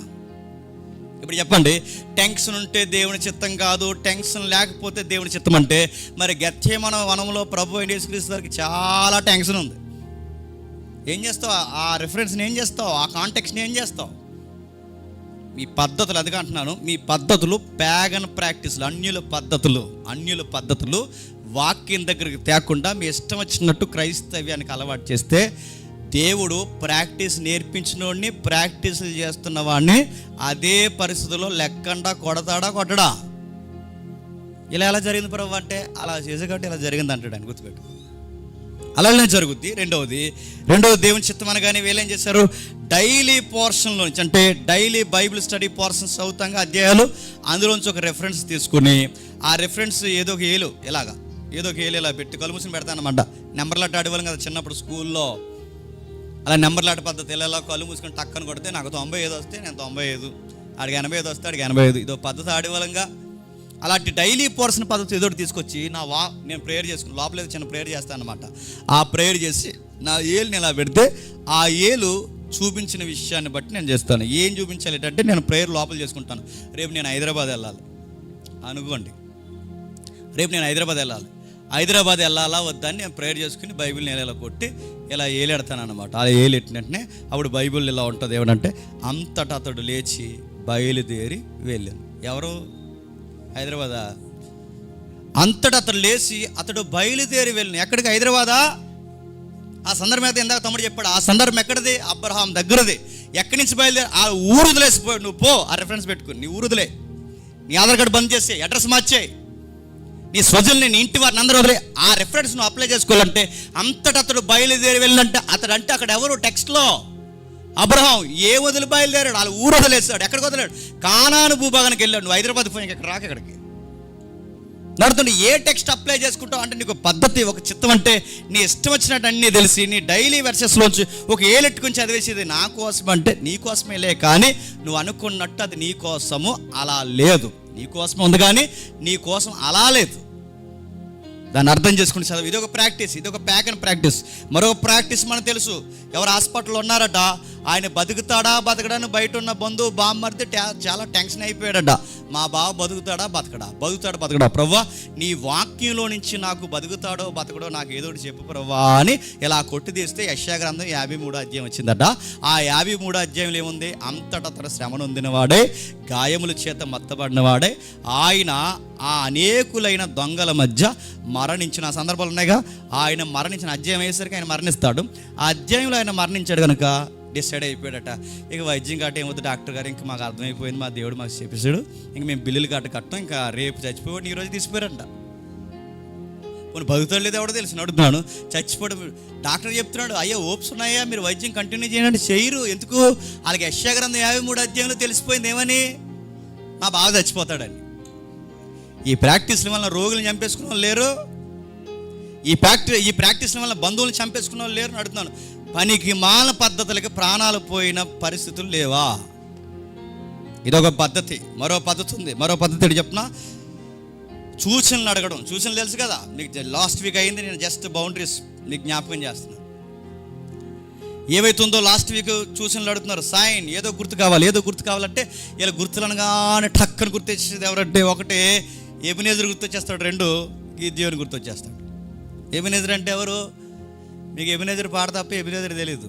ఇప్పుడు చెప్పండి, టెన్షన్ ఉంటే దేవుని చిత్తం కాదు, టెన్షన్ లేకపోతే దేవుని చిత్తం అంటే, మరి గెత్సేమనే వనంలో ప్రభు అయిన యేసుక్రీస్తు వారికి చాలా టెన్షన్ ఉంది. ఏం చేస్తావు? ఆ రిఫరెన్స్ని ఏం చేస్తావు? ఆ కాంటెక్స్ని ఏం చేస్తావు? మీ పద్ధతులు, అదిగా అంటున్నాను, మీ పద్ధతులు ప్యాగన్ ప్రాక్టీస్లు, అన్యుల పద్ధతులు వాక్యం దగ్గరికి తేకుండా మీ ఇష్టం వచ్చినట్టు క్రైస్తవ్యానికి అలవాటు చేస్తే, దేవుడు ప్రాక్టీస్ నేర్పించినోడిని, ప్రాక్టీసులు చేస్తున్న వాడిని అదే పరిస్థితుల్లో లెక్కండా కొట్టడా? ఇలా ఎలా జరిగింది ప్రభు అంటే, అలా చేసే కాబట్టి ఇలా జరిగింది అంటాడు ఆయన, గుర్తుపెట్టు. అలానే జరుగుద్ది. రెండవది దేవుని చిత్తం అనగానే వీళ్ళేం చేశారు? డైలీ పోర్షన్లో నుంచి, అంటే డైలీ బైబిల్ స్టడీ పోర్షన్స్ చదువుతాంగా అధ్యాయాలు, అందులోంచి ఒక రెఫరెన్స్ తీసుకుని, ఆ రెఫరెన్స్ ఏదో ఒక ఏలు ఇలా పెట్టి కళ్ళు మూసుని పెడతానమాట. నెంబర్లాట ఆడేవాళ్ళం కదా చిన్నప్పుడు స్కూల్లో, అలా నెంబర్లాట పద్ధతి ఇలా కళ్ళు మూసుకొని టక్కని కొడితే నాకు 95 వస్తే నేను 95, ఆడికి 85 వస్తే ఆడికి 85, ఇదో పద్ధతి ఆడేవాళ్ళంగా. అలాంటి డైలీ పోర్షన్ పద్ధతి ఏదో తీసుకొచ్చి నేను ప్రేయర్ చేసుకుని లోపల చిన్న ప్రేయర్ చేస్తాను అనమాట. ఆ ప్రేయర్ చేసి నా ఏలుని ఇలా పెడితే ఆ ఏలు చూపించిన విషయాన్ని బట్టి నేను చేస్తాను. ఏం చూపించాలి అంటే, నేను ప్రేయర్ లోపల చేసుకుంటాను. రేపు నేను హైదరాబాద్ వెళ్ళాలి అనుకోండి, హైదరాబాద్ వెళ్ళాలా వద్దని నేను ప్రేయర్ చేసుకుని బైబిల్ నేను ఇలా కొట్టి ఇలా ఏలెడతాను అనమాట. అలా ఏలెట్టిన వెంటనే అప్పుడు బైబిల్ ఇలా ఉంటుంది. ఏమంటే, అంతటా అతడు లేచి బయలుదేరి వెళ్ళాను. ఎవరు? హైదరాబాదా? అంతటా అతడు లేచి అతడు బయలుదేరి వెళ్ళిన. ఎక్కడికి? హైదరాబాదా? ఆ సందర్భం అయితే ఇందాక తమ్ముడు చెప్పాడు. ఆ సందర్భం ఎక్కడిది? అబ్రహాం దగ్గరది. ఎక్కడి నుంచి బయలుదేరి? ఆ ఊరు వదిలేసిపోయాడు. నువ్వు పో, ఆ రెఫరెన్స్ పెట్టుకుని నీ ఊరు వదిలే, నీ ఆధార్ కార్డు బంద్ చేసే, అడ్రస్ మార్చేయి, నీ స్వజల్ని, నీ ఇంటి వారిని అందరూ వదిలే. ఆ రెఫరెన్స్ నువ్వు అప్లై చేసుకోవాలంటే, అంతటా అతడు బయలుదేరి వెళ్ళంటే అతడు అంటే అక్కడ ఎవరు? టెక్స్ట్లో అబ్రహాం. ఏ వదిలి బయలుదేరాడు? వాళ్ళ ఊరు వదిలేస్తాడు. ఎక్కడికి వదిలేడు? కానాను భూభాగానికి వెళ్ళాడు. నువ్వు హైదరాబాద్ పోయి ఇక్కడ రాక ఎక్కడికి నడుతుంది. ఏ టెక్స్ట్ అప్లై చేసుకుంటావు అంటే, నీకు పద్ధతి, ఒక చిత్తం అంటే నీ ఇష్టం వచ్చినట్టు అన్నీ తెలిసి నీ డైలీ వెర్సెస్లోంచి ఒక ఏలెట్టుకుని చదివేసేది నా కోసం అంటే నీ కోసమేలే, కానీ నువ్వు అనుకున్నట్టు అది నీ కోసము అలా లేదు. నీ కోసం ఉంది కానీ నీ కోసం అలా లేదు. దాన్ని అర్థం చేసుకుని చదువు. ఇది ఒక ప్రాక్టీస్, ఇది ఒక ప్యాగన్ ప్రాక్టీస్. మరొక ప్రాక్టీస్ మనకు తెలుసు. ఎవరు హాస్పిటల్లో ఉన్నారట, ఆయన బతుకుతాడా బతకడాన్ని బయట ఉన్న బంధువు బామ్మర్ది చాలా టెన్షన్ అయిపోయాడట. మా బావ బతుకుతాడా బతకడా ప్రభువా, నీ వాక్యంలో నుంచి నాకు బతుకుతాడో బతకడో నాకు ఏదో ఒకటి చెప్పు ప్రభువా అని ఇలా కొట్టి తీస్తే యెషయా గ్రంథం 53వ అధ్యాయం వచ్చిందట. ఆ 53వ అధ్యాయంలో ఏముంది? అంతటా తన శ్రమను పొందినవాడే, గాయముల చేత మత్తబడినవాడే, ఆయన ఆ అనేకులైన దొంగల మధ్య మరణించిన సందర్భాలు ఉన్నాయిగా. ఆయన మరణించిన అధ్యాయం అయ్యేసరికి ఆయన మరణిస్తాడు. ఆ అధ్యాయంలో ఆయన మరణించాడు కనుక డిసైడ్ అయిపోయాడట, ఇక వైద్యం గట్ట ఏమవుతుంది డాక్టర్ గారు, ఇంకా మాకు అర్థమైపోయింది, మా దేవుడు మాకు చెప్పేశాడు, ఇంక మేము బిల్లులు కట్టం, ఇంకా రేపు చచ్చిపోయాడు, ఈరోజు తీసిపోయారంట. కొన్ని బతుకుతాడు లేదు ఎవడో తెలిసి అడుగుతున్నాను. చచ్చిపోవడం డాక్టర్ చెప్తున్నాడు, అయ్యో ఓప్స్ ఉన్నాయా, మీరు వైద్యం కంటిన్యూ చేయండి. చేయరు. ఎందుకు? వాళ్ళకి యెషయా గ్రంథం 53వ అధ్యాయంలో తెలిసిపోయింది ఏమని, మా బాగా చచ్చిపోతాడని. ఈ ప్రాక్టీస్ల వల్ల రోగులను చంపేసుకున్న వాళ్ళు లేరు, ఈ ప్రాక్టీస్ల వల్ల బంధువులను చంపేసుకున్న వాళ్ళు లేరు అడుగుతున్నాను. పనికి మాల పద్ధతులకి ప్రాణాలు పోయిన పరిస్థితులు లేవా? ఇదొక పద్ధతి. మరో పద్ధతి ఉంది. మరో పద్ధతి చెప్తున్నా, సూచనలు అడగడం. సూచనలు తెలుసు కదా మీకు, లాస్ట్ వీక్ అయింది. నేను జస్ట్ బౌండరీస్ మీకు జ్ఞాపకం చేస్తున్నాను. ఏవైతుందో లాస్ట్ వీక్ చూసిన అడుగుతున్నారు సైన్, ఏదో గుర్తు కావాలి, ఏదో గుర్తు కావాలంటే ఇలా గుర్తులనగానే టక్కని గుర్తొచ్చేది ఎవరంటే, ఒకటి ఎబినేజర్ గుర్తొచ్చేస్తాడు, రెండు గిద్యోని గుర్తొచ్చేస్తాడు. ఎబినేజర్ అంటే ఎవరు? మీకు ఎబినేజర్ పాట తప్ప ఎబినేజర్ తెలీదు.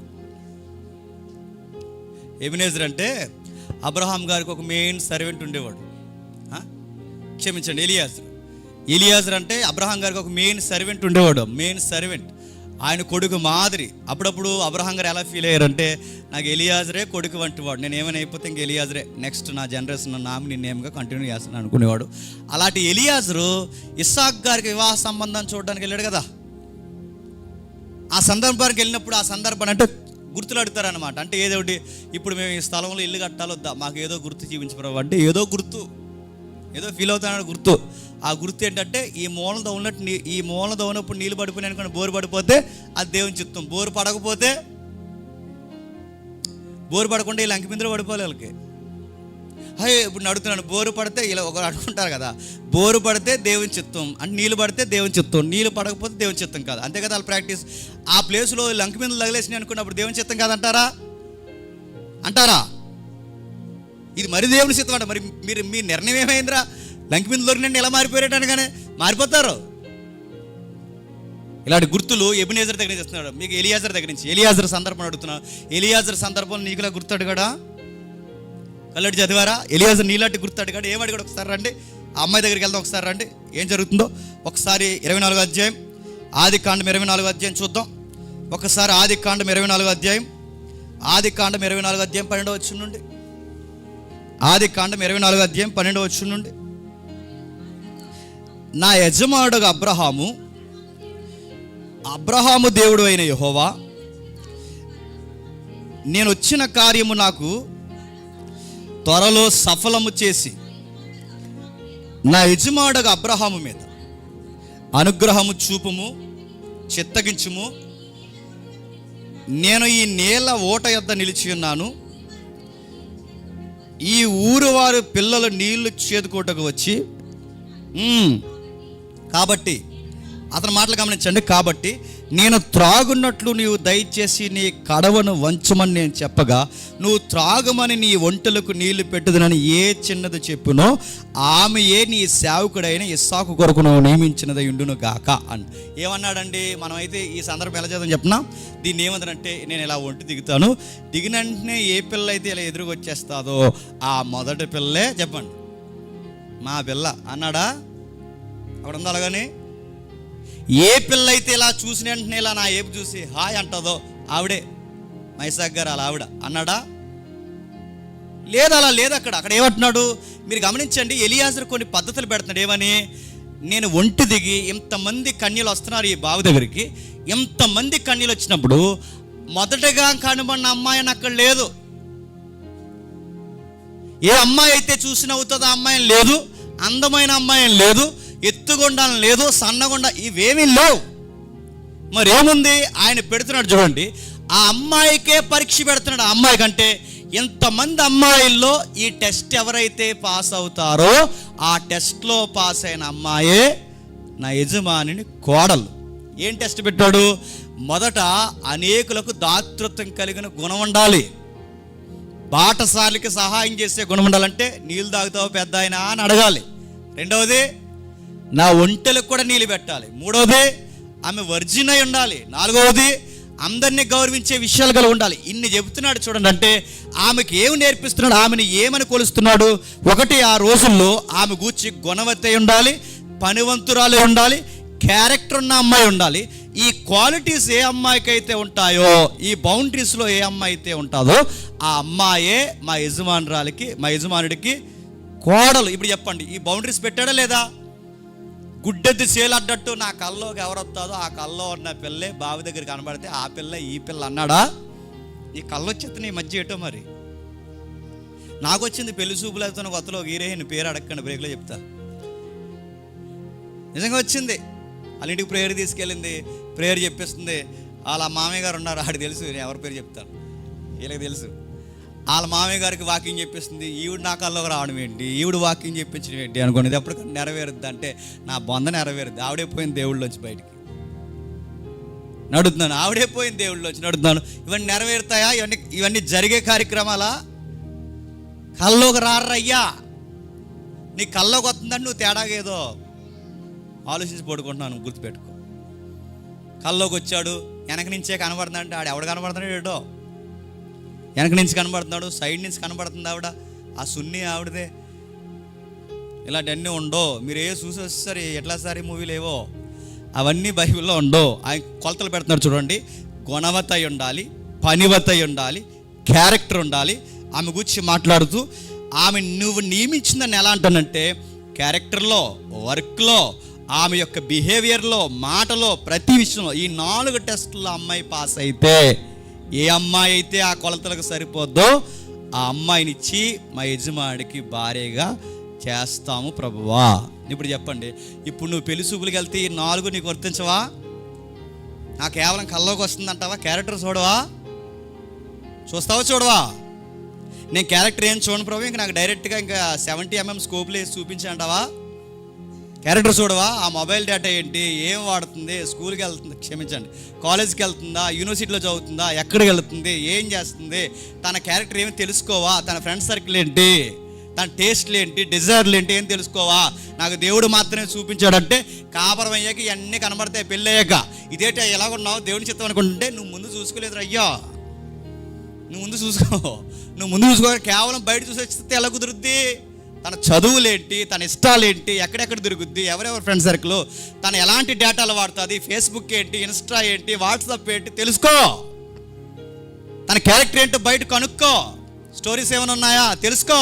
ఎబినేజర్ అంటే అబ్రహాం గారికి ఒక మెయిన్ సర్వెంట్ ఉండేవాడు. క్షమించండి, ఎలియాజర్ అంటే అబ్రహాం గారికి ఒక మెయిన్ సర్వెంట్ ఉండేవాడు. మెయిన్ సర్వెంట్, ఆయన కొడుకు మాదిరి. అప్పుడప్పుడు అబ్రహాం గారు ఎలా ఫీల్ అయ్యారంటే, నాకు ఎలియాజరే కొడుకు వంటి వాడు, నేను ఏమైనా అయిపోతే ఇంక ఎలియాజరే నెక్స్ట్ నా జనరేషన్ నామిని నేమ్గా కంటిన్యూ చేస్తాను అనుకునేవాడు. అలాంటి ఎలియాజరు ఇస్సాక్ గారికి వివాహ సంబంధం చూడడానికి వెళ్ళాడు కదా. ఆ సందర్భానికి వెళ్ళినప్పుడు, ఆ సందర్భాన్ని అంటే గుర్తులు అడుగుతారనమాట. అంటే ఏదో ఒకటి, ఇప్పుడు మేము ఈ స్థలంలో ఇల్లు కట్టాలొద్దా, మాకు ఏదో గుర్తు చూపించబడవు అంటే, ఏదో గుర్తు, ఏదో ఫీల్ అవుతానని గుర్తు. ఆ గుర్తు ఏంటంటే, ఈ మూలతో ఉన్నట్టు, ఈ మూలతో ఉన్నప్పుడు నీళ్ళు పడిపోయినాయి అనుకోండి, బోరు పడిపోతే అది దేవుని చిత్తం. బోరు పడకపోతే, బోరు పడకుండా వీళ్ళు అంకిమిందులో పడిపోవాలి వాళ్ళకి. ఇప్పుడు అడుగుతున్నాను, బోరు పడితే ఇలా ఒకరు అనుకుంటారు కదా, బోరు పడితే దేవుని చిత్తం అంటే నీళ్ళు పడితే దేవుని చిత్తం, నీళ్ళు పడకపోతే దేవుని చిత్తం కాదు, అంతే కదా వాళ్ళ ప్రాక్టీస్. ఆ ప్లేస్లో లంకిమిందులు తగిలేసినాయి అనుకున్నప్పుడు దేవుని చిత్తం కాదంటారా? అంటారా? ఇది మరి దేవుని చిత్తం అంట. మరి మీ నిర్ణయం ఏమైందిరా? లంకిమిందులు దొరికినండి ఎలా మారిపోయారని కానీ మారిపోతారు. ఇలాంటి గుర్తులు ఎబినేజర్ దగ్గర నుంచి ఇస్తున్నాడు, మీకు ఎలియాజర్ దగ్గర నుంచి. ఎలియాజర్ సందర్భం అడుగుతున్నావు, ఎలియాజర్ సందర్భంలో నీకులా గుర్తు అడిగాడా? కల్లడి చదివారా? ఎలియాజర్ నీలాంటి గుర్తు అడిగాడు. ఏం అడిగాడు? ఒకసారి రండి, ఆ అమ్మాయి దగ్గరికి వెళ్దాం, ఒకసారి రండి, ఏం జరుగుతుందో ఒకసారి. 24వ అధ్యాయం, ఆదికాండం 24వ అధ్యాయం చూద్దాం ఒకసారి. ఆదికాండం 24వ అధ్యాయం, ఆదికాండం 24వ అధ్యాయం 12వ వచనం నుండి. ఆదికాండం 24వ అధ్యాయం 12వ వచనం నుండి. నా యజమానుడు అబ్రహాము దేవుడు అయిన యెహోవా, నేను వచ్చిన కార్యము నాకు త్వరలో సఫలము చేసి నా యజమానుడు అబ్రహాము మీద అనుగ్రహము చూపుము, చిత్తగించుము. నేను ఈ నేల ఓట యొద్ద నిలిచి ఉన్నాను, ఈ ఊరు వారి పిల్లలు నీళ్లు చేదుకోటకు వచ్చి, కాబట్టి అతని మాటలు గమనించండి, కాబట్టి నేను త్రాగున్నట్లు నీవు దయచేసి నీ కడవను వంచమని నేను చెప్పగా, నువ్వు త్రాగమని నీ ఒంటెలకు నీళ్లు పెట్టుదనని ఏ చిన్నది చెప్పునో ఆమెయే నీ సేవకుడైన ఇస్సాకు కొరకు నువ్వు నియమించినది ఉండును గాక అని ఏమన్నాడండి? మనమైతే ఈ సందర్భం ఎలా చేద్దాం చెప్పనా? దీన్ని ఏమంటారంటే, నేను ఇలా ఒంటి దిగుతాను, దిగిన వెంటనే ఏ పిల్ల అయితే ఇలా ఎదురుకు వచ్చేస్తాదో ఆ మొదటి పిల్లే చెప్పండి మా పిల్ల అన్నాడా? అక్కడ ఉందా? అలాగని ఏ పిల్ల అయితే ఇలా చూసిన వెంటనే ఇలా నా ఏపు చూసి హాయ్ అంటుందో ఆవిడే మా ఇస్సాక్ గారు, అలా ఆవిడ అన్నాడా? లేదు, అలా లేదు. అక్కడ ఏమంటున్నాడు మీరు గమనించండి. ఎలియాజర్ కొన్ని పద్ధతులు పెడుతున్నాడు. ఏమని? నేను ఒంటి దిగి ఇంతమంది కన్యలు వస్తున్నారు ఈ బావి దగ్గరికి, ఇంతమంది కన్యలు వచ్చినప్పుడు మొదటగా కనబడిన అమ్మాయి అక్కడ లేదు. ఏ అమ్మాయి అయితే చూసి నవ్వుతుందో ఆ అమ్మాయి లేదు, అందమైన అమ్మాయి లేదు, ఎత్తుగొండాలని లేదు, సన్నగొండ ఇవేమీ లేవు. మరి ఏముంది? ఆయన పెడుతున్నాడు చూడండి, ఆ అమ్మాయికే పరీక్ష పెడుతున్నాడు. ఆ అమ్మాయి కంటే ఎంతమంది అమ్మాయిల్లో ఈ టెస్ట్ ఎవరైతే పాస్ అవుతారో ఆ టెస్ట్లో పాస్ అయిన అమ్మాయే నా యజమానిని కోడలు. ఏం టెస్ట్ పెట్టాడు? మొదట అనేకులకు దాతృత్వం కలిగిన గుణం ఉండాలి, బాటసార్లకి సహాయం చేసే గుణం ఉండాలంటే నీళ్ళు తాగుతావు పెద్ద ఆయన అని అడగాలి. రెండవది, నా ఒంటెలకు కూడా నీళ్ళు పెట్టాలి. మూడవది, ఆమె వర్జిన్ అయి ఉండాలి. నాలుగవది, అందరినీ గౌరవించే విషయాలు కలిగి ఉండాలి. ఇన్ని చెబుతున్నాడు చూడండి. అంటే ఆమెకి ఏమి నేర్పిస్తున్నాడు, ఆమెను ఏమని కొలుస్తున్నాడు? ఒకటి, ఆ రోజుల్లో ఆమె గూర్చి గుణవతి అయి ఉండాలి, పనివంతురాలు ఉండాలి, క్యారెక్టర్ ఉన్న అమ్మాయి ఉండాలి. ఈ క్వాలిటీస్ ఏ అమ్మాయికి అయితే ఉంటాయో, ఈ బౌండరీస్లో ఏ అమ్మాయి అయితే ఉంటుందో ఆ అమ్మాయే మా యజమానుడికి కోడలు. ఇప్పుడు చెప్పండి, ఈ బౌండరీస్ పెట్టాడా లేదా? గుడ్డెద్దు సేలడ్డట్టు నా కల్లోకి ఎవరు వస్తుందో ఆ కల్లో ఉన్న పిల్లే బావి దగ్గర కనబడితే ఆ పిల్ల ఈ పిల్ల అన్నాడా? ఈ కళ్ళు వచ్చేది ఈ మధ్య ఏటో మరి. నాకు వచ్చింది పెళ్లి చూపులు అవుతున్న కొత్తలో హీరోయిన్ పేరు అడగండి, బ్రేక్లో చెప్తా. నిజంగా వచ్చింది. వాళ్ళ ఇంటికి ప్రేయర్ తీసుకెళ్ళింది, ప్రేయర్ చెప్పిస్తుంది. వాళ్ళ మామయ్య గారు ఉన్నారు, ఆడికి తెలుసు నేను ఎవరి పేరు చెప్తాను, వీళ్ళకి తెలుసు. వాళ్ళ మామయ్య గారికి వాకింగ్ చెప్పిస్తుంది. ఈవిడ నా కల్లోకి రావడం ఏంటి, ఈవిడ వాకింగ్ చెప్పించడం ఏంటి అనుకోండి. ఇది ఎప్పటికన్నా నెరవేరుద్ది అంటే నా బొంద నెరవేరుద్ది. ఆవిడే పోయింది దేవుళ్ళలోంచి బయటికి. నడుతున్నాను. ఆవిడే పోయింది, దేవుళ్ళు వచ్చి నడుతున్నాను. ఇవన్నీ నెరవేరుతాయా? ఇవన్నీ జరిగే కార్యక్రమాలా? కల్లోకి రారయ్యా. నీ కల్లోకి వస్తుందని నువ్వు తేడాగా ఏదో ఆలోచించి పడుకుంటున్నాను. గుర్తుపెట్టుకో. కల్లోకి వచ్చాడు, వెనక నుంచే కనబడుతుందంటే ఆడు ఎవడు కనబడుతున్నాడు? ఏడో వెనక నుంచి కనబడుతున్నాడు, సైడ్ నుంచి కనబడుతుంది ఆవిడ, ఆ సున్ని ఆవిడదే. ఇలాంటివన్నీ ఉండవు. మీరు ఏ చూసి వస్తారు ఎట్లా సారి మూవీలు ఏవో, అవన్నీ బైబిల్లో ఉండవు. ఆయన కొలతలు పెడుతున్నారు చూడండి. గుణవత అయి ఉండాలి, పనివత అయి ఉండాలి, క్యారెక్టర్ ఉండాలి. ఆమె గురించి మాట్లాడుతూ ఆమె నువ్వు నియమించిందని ఎలా అంటానంటే క్యారెక్టర్లో, వర్క్లో, ఆమె యొక్క బిహేవియర్లో, మాటలో, ప్రతి విషయంలో ఈ 4 టెస్టుల్లో అమ్మాయి పాస్ అయితే, ఏ అమ్మాయి అయితే ఆ కొలతలకు సరిపోద్దో ఆ అమ్మాయినిచ్చి మా యజమానికి భార్యగా చేస్తాము ప్రభువా. ఇప్పుడు చెప్పండి, ఇప్పుడు నువ్వు పెళ్లి చూపులకు వెళ్తే ఈ 4 నీకు వర్తించవా? నాకు కేవలం కల్లోకి వస్తుందంటావా? క్యారెక్టర్ చూడవా? చూస్తావా చూడవా? నేను క్యారెక్టర్ ఏం చూడను ప్రభు, ఇంక నాకు డైరెక్ట్గా ఇంకా 70 mm స్కోప్లో వేసి చూపించాంటావా? క్యారెక్టర్ చూడవా? ఆ మొబైల్ డేటా ఏంటి, ఏం వాడుతుంది, స్కూల్కి వెళ్తుంది, క్షమించండి, కాలేజ్కి వెళ్తుందా, యూనివర్సిటీలో చదువుతుందా, ఎక్కడికి వెళ్తుంది, ఏం చేస్తుంది, తన క్యారెక్టర్ ఏమి తెలుసుకోవా? తన ఫ్రెండ్ సర్కిల్ ఏంటి, తన టేస్ట్లు ఏంటి, డిజైర్లు ఏంటి, ఏం తెలుసుకోవా? నాకు దేవుడు మాత్రమే చూపించాడంటే కాపురం అయ్యాక ఇవన్నీ కనబడతాయి. పెళ్ళి అయ్యాక ఇదేట ఎలాగున్నావు దేవుని చిత్తం అనుకుంటుంటే నువ్వు ముందు చూసుకోలేదు అయ్యా. నువ్వు ముందు చూసుకో. కేవలం బయట చూసి వచ్చితే ఎలా కుదురుద్ది? తన చదువులేంటి, తన ఇష్టాలేంటి, ఎక్కడెక్కడ తిరుగుద్ది, ఎవరెవరి ఫ్రెండ్ సర్కిల్, తను ఎలాంటి డేటాలు వాడుతుంది, ఫేస్బుక్ ఏంటి, ఇన్స్టా ఏంటి, వాట్సాప్ ఏంటి తెలుసుకో. తన క్యారెక్టర్ ఏంటో బయట కనుక్కో. స్టోరీస్ ఏమైనా ఉన్నాయా తెలుసుకో.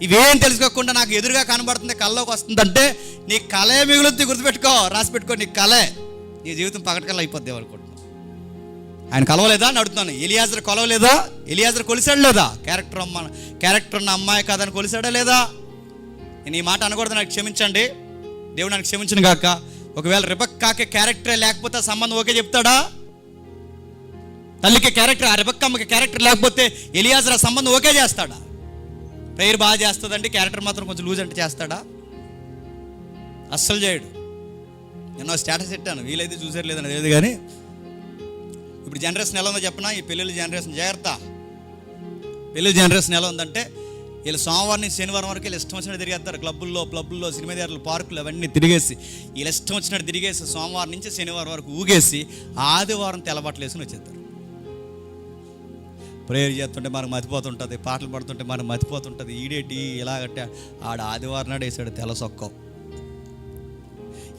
ఇవేం తెలుసుకోకుండా నాకు ఎదురుగా కనబడుతుంది, కల్లోకి వస్తుందంటే నీ కళే మిగులుద్ది. గుర్తుపెట్టుకో, రాసి పెట్టుకో. నీ కళే నీ జీవితం పగటికల్లా అయిపోద్ది అనుకుంటున్నాను. ఆయన కలవలేదా అని అడుగుతున్నాను. ఎలియాజర్ కొలవలేదా? ఎలియాజర్ కొలిసాడు లేదా? క్యారెక్టర్ ఉన్న అమ్మాయి కాదని కొలిసాడా లేదా? నేను ఈ మాట అనకూడదు, నాకు క్షమించండి, దేవుడు నాకు క్షమించను గాక. ఒకవేళ రెబెక్కాకి క్యారెక్టరే లేకపోతే సంబంధం ఓకే చెప్తాడా? తల్లికి క్యారెక్టర్, ఆ రెబెక్కమ్మకి క్యారెక్టర్ లేకపోతే ఎలియాజర్ ఆ సంబంధం ఓకే చేస్తాడా? ప్రేయర్ బాగా చేస్తుందండి, క్యారెక్టర్ మాత్రం కొంచెం లూజ్ అంటే చేస్తాడా? అస్సలు చేయడు. నేను స్టేటస్ పెట్టాను, వీలైతే చూసారు లేదని లేదు. కానీ ఇప్పుడు జనరేషన్ ఎలా ఉందో చెప్పనా? ఈ పెళ్ళిళ్ళ జనరేషన్ జాగ్రత్త. పెళ్ళిళ్ళ జనరేషన్ ఎలా ఉందంటే వీళ్ళు సోమవారం నుంచి శనివారం వరకు వీళ్ళు ఇష్టం వచ్చినట్టు తిరిగేస్తారు. క్లబ్బుల్లో సినిమా థియేటర్లు, పార్కులు అవన్నీ తిరిగేసి వీళ్ళు ఇష్టం వచ్చినట్టు తిరిగేసి సోమవారం నుంచి శనివారం వరకు ఊగేసి ఆదివారం తెల్లబట్టలు వేసుకుని వచ్చేస్తారు. ప్రేయర్ చేస్తుంటే మనకు మతిపోతుంటుంది, పాటలు పడుతుంటే మనకు మతిపోతుంటుంది. ఈడేటి ఇలాగట్టే ఆడ ఆదివారం నాడు వేసాడు తెల్ల సొక్కం.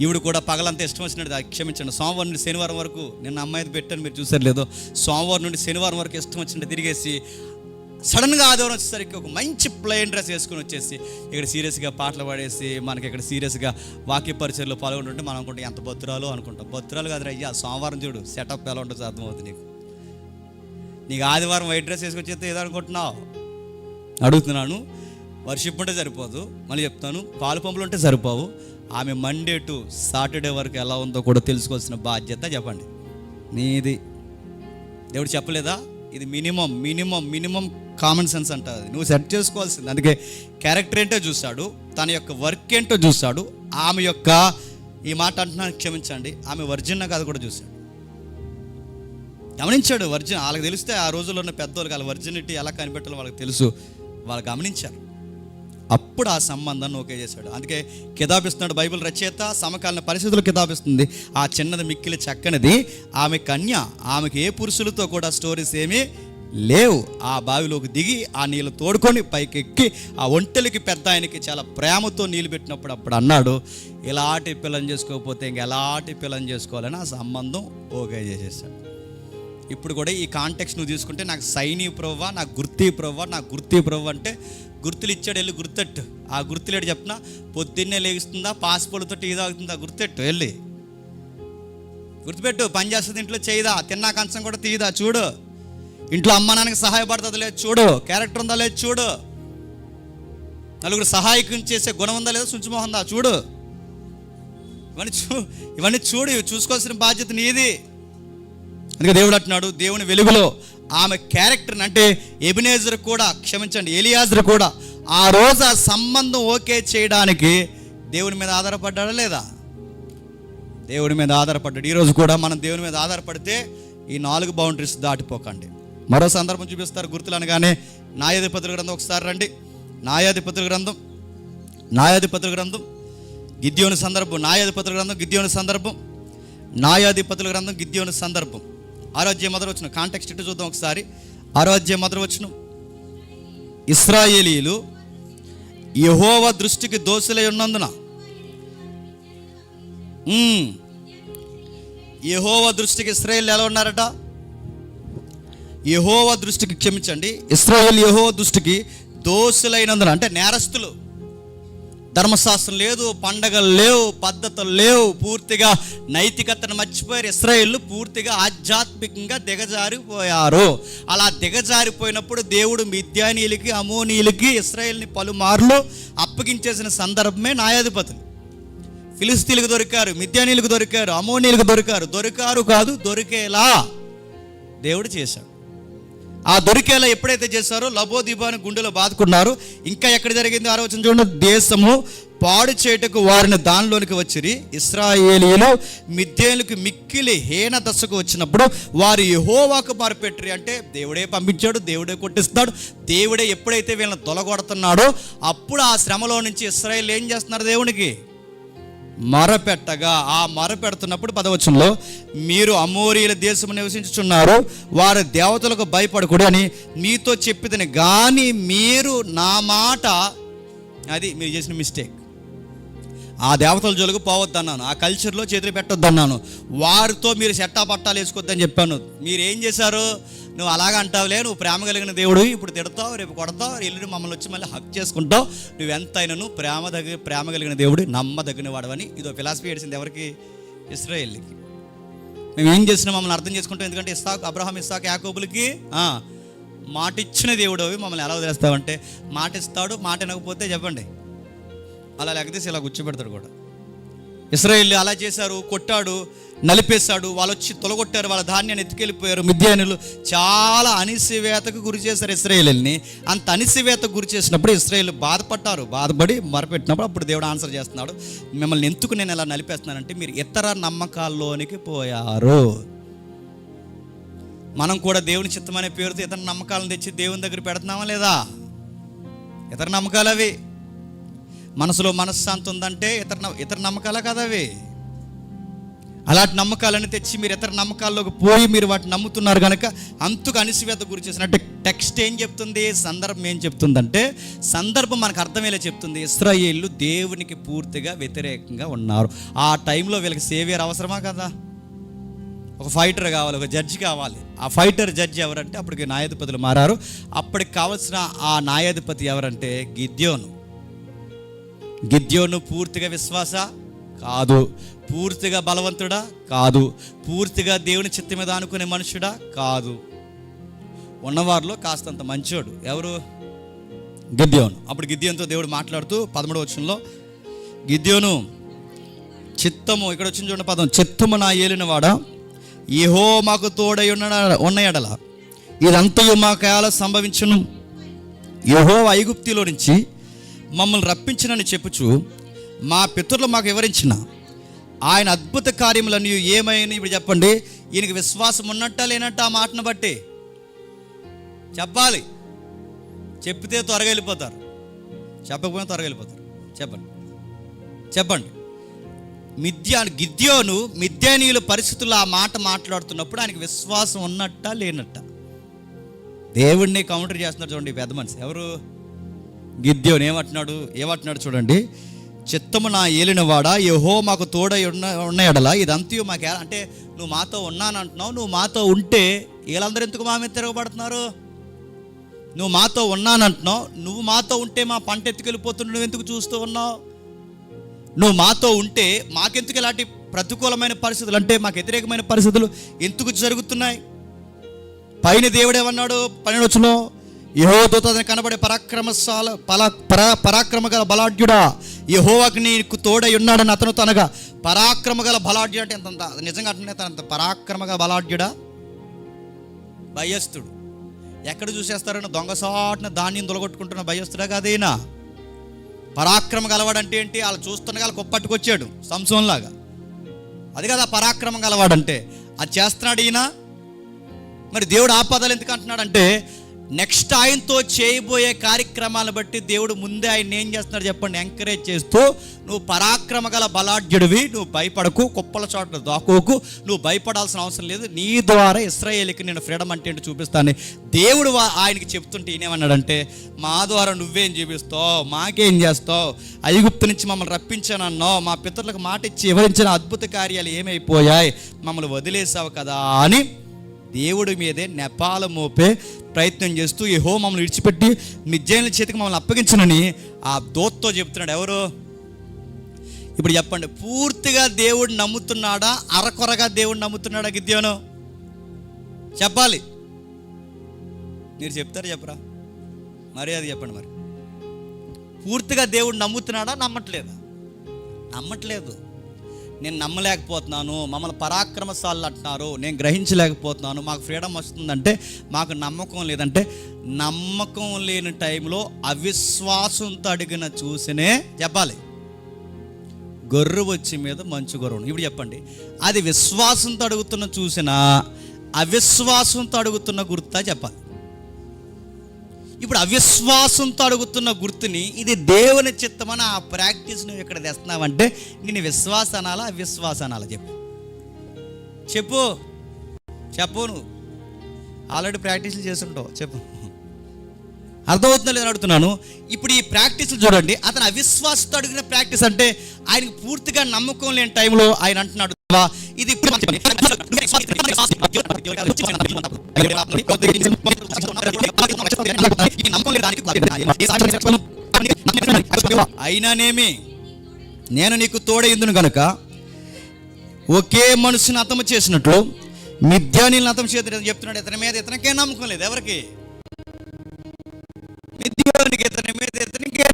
ఈవిడ కూడా పగలంతా ఇష్టం వచ్చినట్టు, క్షమించండి, సోమవారం నుండి శనివారం వరకు, నిన్న అమ్మాయిది పెట్టాను మీరు చూసారు లేదో, సోమవారం నుండి శనివారం వరకు ఇష్టం వచ్చినట్టు తిరిగేసి సడన్గా ఆదివారం వచ్చేసరికి ఒక మంచి ప్లెయిన్ డ్రెస్ వేసుకుని వచ్చేసి ఇక్కడ సీరియస్గా పాటలు పాడేసి మనకి ఇక్కడ సీరియస్గా వాక్య పరిచయలో పాల్గొంటుంటే మనం అనుకుంటాం ఎంత భద్రాలు అనుకుంటాం. భద్రాలు కాదు అయ్యా, సోమవారం చూడు సెటప్ ఎలా ఉంటుందో అర్థమవుతుంది నీకు ఆదివారం వైట్ డ్రెస్ వేసుకొచ్చేస్తే ఏదో అనుకుంటున్నావు? అడుగుతున్నాను. వర్షిప్ ఉంటే సరిపోదు, మళ్ళీ చెప్తాను, పాలు పంపులు ఉంటే సరిపోవు. ఆమె మండే టు సాటర్డే వరకు ఎలా ఉందో కూడా తెలుసుకోవాల్సిన బాధ్యత చెప్పండి నీది. దేవుడు చెప్పలేదా? ఇది మినిమం కామన్ సెన్స్ అంటారు. నువ్వు సెట్ చేసుకోవాల్సింది. అందుకే క్యారెక్టర్ ఏంటో చూస్తాడు, తన యొక్క వర్క్ ఏంటో చూస్తాడు, ఆమె యొక్క, ఈ మాట అంటున్నాను క్షమించండి, ఆమె వర్జిన్ కాదు కూడా చూశాడు, గమనించాడు. వర్జిన్ వాళ్ళకి తెలిస్తే ఆ రోజుల్లో ఉన్న పెద్దవాళ్ళకి వాళ్ళ వర్జినిటీ ఎలా కనిపెట్టాలో వాళ్ళకి తెలుసు, వాళ్ళు గమనించారు. అప్పుడు ఆ సంబంధాన్ని ఓకే చేశాడు. అందుకే కితాబిస్తున్నాడు బైబిల్ రచయిత, సమకాలీన పరిస్థితులు కితాబిస్తుంది. ఆ చిన్నది మిక్కిలి చక్కనిది, ఆమె కన్య, ఆమెకి ఏ పురుషులతో కూడా స్టోరీస్ ఏమీ లేవు. ఆ బావిలోకి దిగి ఆ నీళ్ళు తోడుకొని పైకి ఎక్కి ఆ ఒంటెలకి పెద్ద ఆయనకి చాలా ప్రేమతో నీళ్ళు పెట్టినప్పుడు అప్పుడు అన్నాడు, ఇలాంటి పిల్లని చేసుకోకపోతే ఇంకెలాంటి పిల్లని చేసుకోవాలని ఆ సంబంధం ఓకే చేసేసాడు. ఇప్పుడు కూడా ఈ కాంటెక్స్ట్ నువ్వు తీసుకుంటే నాకు సైని ప్రవ్వా, నాకు గుర్తీ ప్రవ్వా అంటే గుర్తులు ఇచ్చాడు, వెళ్ళి గుర్తెట్టు. ఆ గుర్తులేడు చెప్పిన పొద్దున్నే లేస్తుందా, పాస్పోర్ట్తో టీ తాగుతుందా, గుర్తెట్టు, వెళ్ళి గుర్తుపెట్టు. పని చేస్తుంది ఇంట్లో చేయదా, తిన్నా కంచం కూడా తీయదా చూడు, ఇంట్లో అమ్మ నాన్నకి సహాయపడుతుంది లేదు చూడు, క్యారెక్టర్ ఉందా లేదు చూడు, నలుగురు సహాయకం చేసే గుణం ఉందా లేదా, శుచిమోహం ఉందా చూడు, ఇవన్నీ చూడు, ఇవి చూసుకోవాల్సిన బాధ్యత నీది. అందుకే దేవుడు అంటున్నాడు, దేవుని వెలుగులో ఆమె క్యారెక్టర్ని, అంటే ఎబినేజర్ కూడా, క్షమించండి ఎలియాజర్ కూడా ఆ రోజు ఆ సంబంధం ఓకే చేయడానికి దేవుని మీద ఆధారపడ్డాడా లేదా? దేవుడి మీద ఆధారపడ్డాడు. ఈరోజు కూడా మనం దేవుని మీద ఆధారపడితే ఈ 4 బౌండరీస్ దాటిపోకండి. మరో సందర్భం చూపిస్తారు గుర్తులు అనగానే. న్యాయాధిపతుల గ్రంథం ఒకసారి రండి. న్యాయాధిపతుల గ్రంథం గిద్యోను సందర్భం. న్యాయాధిపతుల గ్రంథం గిద్యోను సందర్భం. న్యాయాధిపతుల గ్రంథం గిద్యోను సందర్భం. 6వ అధ్యాయం మొదటి వచనం కాంటెక్స్ట్ ఇటు చూద్దాం ఒకసారి. 6వ అధ్యాయం మొదటి వచనం. ఇశ్రాయేలీయులు యెహోవా దృష్టికి దోషులై ఉన్నందున, యెహోవా దృష్టికి ఇశ్రాయేలు ఎలా ఉన్నారట? యెహోవా దృష్టికి, క్షమించండి, ఇశ్రాయేలు యెహోవా దృష్టికి దోషులైనందున, అంటే నేరస్తులు. ధర్మశాస్త్రం లేదు, పండగలు లేవు, పద్ధతులు లేవు, పూర్తిగా నైతికతను మర్చిపోయారు. ఇశ్రాయేలు పూర్తిగా ఆధ్యాత్మికంగా దిగజారిపోయారు. అలా దిగజారిపోయినప్పుడు దేవుడు మిద్యానీయులకి, అమోనీయులకి ఇశ్రాయేల్ని పలుమార్లు అప్పగించేసిన సందర్భమే న్యాయాధిపతులు. ఫిలిస్తీన్లకు దొరికారు, మిద్యానీయులకు దొరికారు, అమోనీయులకు దొరికేలా దేవుడు చేశాడు. ఆ దొరికేలా ఎప్పుడైతే చేశారో లబోదిబాని గుండెలో బాదుకున్నారు. ఇంకా ఎక్కడ జరిగింది? 6వ వచనం చూడండి. దేశము పాడు చేయుటకు వారిని దానిలోనికి వచ్చిరి. ఇశ్రాయేలీయులు మిద్యానీయులకు మిక్కిలి హీన దశకు వచ్చినప్పుడు వారు యెహోవాకు మొరపెట్టిరి. అంటే దేవుడే పంపించాడు, దేవుడే కొట్టిస్తాడు. దేవుడే ఎప్పుడైతే వీళ్ళని తొలగొడుతున్నాడో అప్పుడు ఆ శ్రమలో నుంచి ఇశ్రాయేలు ఏం చేస్తున్నారు? దేవునికి మొరపెట్టగా, ఆ మొరపెడుతున్నప్పుడు 10వ వచనంలో, మీరు అమోరీయుల దేశము నివసించుచున్నారు, వారి దేవతలకు భయపడకూడదు అని మీతో చెప్పిదని కానీ మీరు నా మాట, అది మీరు చేసిన మిస్టేక్. ఆ దేవతల జోలికి పోవద్దన్నాను, ఆ కల్చర్లో చేతులు పెట్టొద్దన్నాను, వారితో మీరు చెట్టా పట్టాలు వేసుకోవద్దని చెప్పాను. మీరు ఏం చేశారు? నువ్వు అలాగ అంటావులే, నువ్వు ప్రేమ కలిగిన దేవుడు, ఇప్పుడు తిడతావు, రేపు కొడతావు, ఎల్లుండి మమ్మల్ని వచ్చి మళ్ళీ హక్ చేసుకుంటావు, నువ్వెంతైనా ప్రేమ కలిగిన దేవుడు, నమ్మదగిన వాడవని ఇదో ఫిలాసఫీ ఏడిసింది ఎవరికి? ఇశ్రాయేలుకి. మేము ఏం చేసినా మమ్మల్ని అర్థం చేసుకుంటాం. ఎందుకంటే అబ్రహాం, ఇస్సాకు, యాకోబులకి మాట ఇచ్చిన దేవుడు, మమ్మల్ని ఎలా వదిలేస్తావంటే మాట ఇస్తాడు, మాట వినకపోతే చెప్పండి అలా లేకపోతే ఇలా కూర్చోబెడతాడు కూడా. ఇశ్రాయేలు అలా చేశారు, కొట్టాడు, నలిపేశాడు. వాళ్ళు వచ్చి తొలగొట్టారు, వాళ్ళ ధాన్యాన్ని ఎత్తుకెళ్ళిపోయారు. మిద్యానీయులు చాలా అణిసివేతకు గురి చేశారు ఇశ్రాయేలుని. అంత అణిసివేతకు గురి చేసినప్పుడు ఇశ్రాయేలు బాధపడి మొరపెట్టినప్పుడు అప్పుడు దేవుడు ఆన్సర్ చేస్తున్నాడు. మిమ్మల్ని ఎందుకు నేను ఎలా నలిపేస్తున్నానంటే మీరు ఇతర నమ్మకాల్లోనికి పోయారు. మనం కూడా దేవుని చిత్తం అనే పేరుతో ఇతర నమ్మకాలను తెచ్చి దేవుని దగ్గర పెడుతున్నామా లేదా? ఇతర నమ్మకాలు అవి. మనసులో మనశ్శాంతి ఉందంటే ఇతర నమ్మకాలా కదా అవి? అలాంటి నమ్మకాలని తెచ్చి మీరు ఇతర నమ్మకాల్లోకి పోయి మీరు వాటిని నమ్ముతున్నారు కనుక అంతకు అనిశ్చిత గురి చేసినట్టు టెక్స్ట్ ఏం చెప్తుంది, సందర్భం ఏం చెప్తుందంటే, సందర్భం మనకు అర్థమయ్యేలా చెప్తుంది. ఇశ్రాయేలు దేవునికి పూర్తిగా వ్యతిరేకంగా ఉన్నారు. ఆ టైంలో వీళ్ళకి సేవియర్ అవసరమా కదా? ఒక ఫైటర్ కావాలి, ఒక జడ్జి కావాలి. ఆ ఫైటర్ జడ్జి ఎవరంటే అప్పటికి న్యాయాధిపతులు మారారు. అప్పటికి కావాల్సిన ఆ న్యాయాధిపతి ఎవరంటే గిద్యోను పూర్తిగా విశ్వాస కాదు, పూర్తిగా బలవంతుడా కాదు, పూర్తిగా దేవుని చిత్తం మీద అనుకునే మనుషుడా కాదు. ఉన్నవారిలో కాస్తంత మంచోడు ఎవరు? గిద్యోను. అప్పుడు గిద్యోనుతో దేవుడు మాట్లాడుతూ 13వ వచనంలో, గిద్యోను చిత్తము, ఇక్కడ వచ్చిన చూడండి పదం, చిత్తము నా ఏలినవాడా, యెహోవా మాకు తోడై ఉన్న ఎడల ఇదంతయు మాకు ఎలా సంభవించును. యెహోవా ఐగుప్తులో నుంచి మమ్మల్ని రప్పించినని చెప్పుచు మా పితరులు మాకు వివరించిన ఆయన అద్భుత కార్యములన్నీ ఏమైనా ఇప్పుడు చెప్పండి. ఈయనకి విశ్వాసం ఉన్నట్టా లేనట్ట? ఆ మాటను బట్టి చెప్పాలి. చెప్తే త్వరగా వెళ్ళిపోతారు, చెప్పకపోయినా త్వరగా వెళ్ళిపోతారు. చెప్పండి. గిద్యోను మిద్యానీయుల పరిస్థితుల్లో ఆ మాట మాట్లాడుతున్నప్పుడు ఆయనకి విశ్వాసం ఉన్నట్టా లేనట్ట? దేవుడిని కౌంటర్ చేస్తున్నారు చూడండి పెద్ద మనిషి ఎవరు? గిద్యోను. ఏమంటున్నాడు చూడండి, చిత్తము నా ఏలినవాడా, యెహోవా మాకు తోడై ఉన్న ఎడల ఇదంతా మాకు అంటే నువ్వు మాతో ఉన్నానంటున్నావు, నువ్వు మాతో ఉంటే వీళ్ళందరూ ఎందుకు మా మీద తిరగబడుతున్నారు? నువ్వు మాతో ఉన్నానంటున్నావు, నువ్వు మాతో ఉంటే మా పంట ఎత్తుకెళ్ళిపోతుంటే నువ్వు ఎందుకు చూస్తూ ఉన్నావు? నువ్వు మాతో ఉంటే మాకెందుకు ఇలాంటి ప్రతికూలమైన పరిస్థితులు, అంటే మాకు వ్యతిరేకమైన పరిస్థితులు ఎందుకు జరుగుతున్నాయి? పైన దేవుడేమన్నాడు 12వ వచనంలో, యెహోవా దూత కనబడే పరాక్రమ గల బలాఢ్యుడా, యెహోవాకి నీకు తోడై ఉన్నాడని అతను అనగా, పరాక్రమ గల బలాఢ్యుడు అంటే ఎంత నిజంగా అంటే తనంత పరాక్రమ గల బలాఢ్యుడా? భయస్థుడు. ఎక్కడ చూసేస్తారని దొంగసాటున ధాన్యం దొలగొట్టుకుంటున్న భయస్థుడా కాదైనా? పరాక్రమ గలవాడు అంటే ఏంటి? వాళ్ళు చూస్తున్న వాళ్ళు కొప్పట్టుకొచ్చాడు సంసోన్లాగా. అది కదా పరాక్రమం గలవాడంటే. అది చేస్తున్నాడు ఈయన. మరి దేవుడు ఆపదలు ఎందుకు అంటున్నాడంటే, నెక్స్ట్ ఆయనతో చేయబోయే కార్యక్రమాలను బట్టి దేవుడు ముందే ఆయన ఏం చేస్తున్నాడు చెప్పండి, ఎంకరేజ్ చేస్తూ, నువ్వు పరాక్రమ గల బలాఢ్యుడివి, నువ్వు భయపడకు, కుప్పల చోట దాకోకు, నువ్వు భయపడాల్సిన అవసరం లేదు, నీ ద్వారా ఇశ్రాయేలుకి నేను ఫ్రీడమ్ అంటే ఏంటో చూపిస్తాను దేవుడు ఆయనకి చెప్తుంటే ఈయనేమన్నాడంటే, మా ద్వారా నువ్వేం చూపిస్తావు, మాకేం చేస్తావు, ఐగుప్తు నుంచి మమ్మల్ని రప్పించానన్నావు, మా పితరులకు మాట ఇచ్చి వివరించిన అద్భుత కార్యాలు ఏమైపోయాయి, మమ్మల్ని వదిలేసావు కదా అని దేవుడి మీదే నెపాల మోపే ప్రయత్నం చేస్తూ, యెహోవా మమ్మల్ని విడిచిపెట్టి మిద్యానీయుల చేతికి మమ్మల్ని అప్పగించనని ఆ దూతతో చెప్తున్నాడు. ఎవరు ఇప్పుడు చెప్పండి, పూర్తిగా దేవుడిని నమ్ముతున్నాడా, అరకొరగా దేవుడిని నమ్ముతున్నాడా గిద్యోను? చెప్పాలి. మీరు చెప్తారు చెప్పరా? మరి అది చెప్పండి. మరి పూర్తిగా దేవుడిని నమ్ముతున్నాడా, నమ్మట్లేదా? నమ్మట్లేదు. నేను నమ్మలేకపోతున్నాను, మమ్మల్ని పరాక్రమశాలు అంటున్నారు, నేను గ్రహించలేకపోతున్నాను, మాకు ఫ్రీడమ్ వస్తుందంటే మాకు నమ్మకం లేదంటే, నమ్మకం లేని టైంలో అవిశ్వాసంతో అడిగిన చూసినే చెప్పాలి, గొర్రె వచ్చి మీద మంచు గొర్రెను. ఇప్పుడు చెప్పండి, అది విశ్వాసంతో అడుగుతున్న చూసినా అవిశ్వాసంతో అడుగుతున్న గుర్తా చెప్పాలి. ఇప్పుడు అవిశ్వాసంతో అడుగుతున్న గుర్తుని ఇది దేవుని చిత్తమని ఆ ప్రాక్టీస్ నువ్వు ఇక్కడ తెస్తున్నావంటే నేను విశ్వాస అనాలా, అవిశ్వాస అనాలా? చెప్పు చెప్పు నువ్వు ఆల్రెడీ ప్రాక్టీస్లు చేస్తుంటావు, చెప్పు. అర్థమవుతుందో లేదని అడుగుతున్నాను. ఇప్పుడు ఈ ప్రాక్టీస్లు చూడండి, అతను అవిశ్వాసంతో అడిగిన ప్రాక్టీస్ అంటే ఆయనకు పూర్తిగా నమ్మకం లేని టైంలో ఆయన అంటున్నాడు, ఇది ఇప్పుడు అయినానేమి నేను నీకు తోడైందును గనుక ఒకే మనుషుని హతము చేసినట్లు మిద్యానీయులను హతము చేద్దామని చెప్తున్నాడు. ఇతని మీద ఇతనికే నమ్మకం లేదు. ఎవరికి? మిద్యానీయునికి. ఇతని మీద ఇతనికే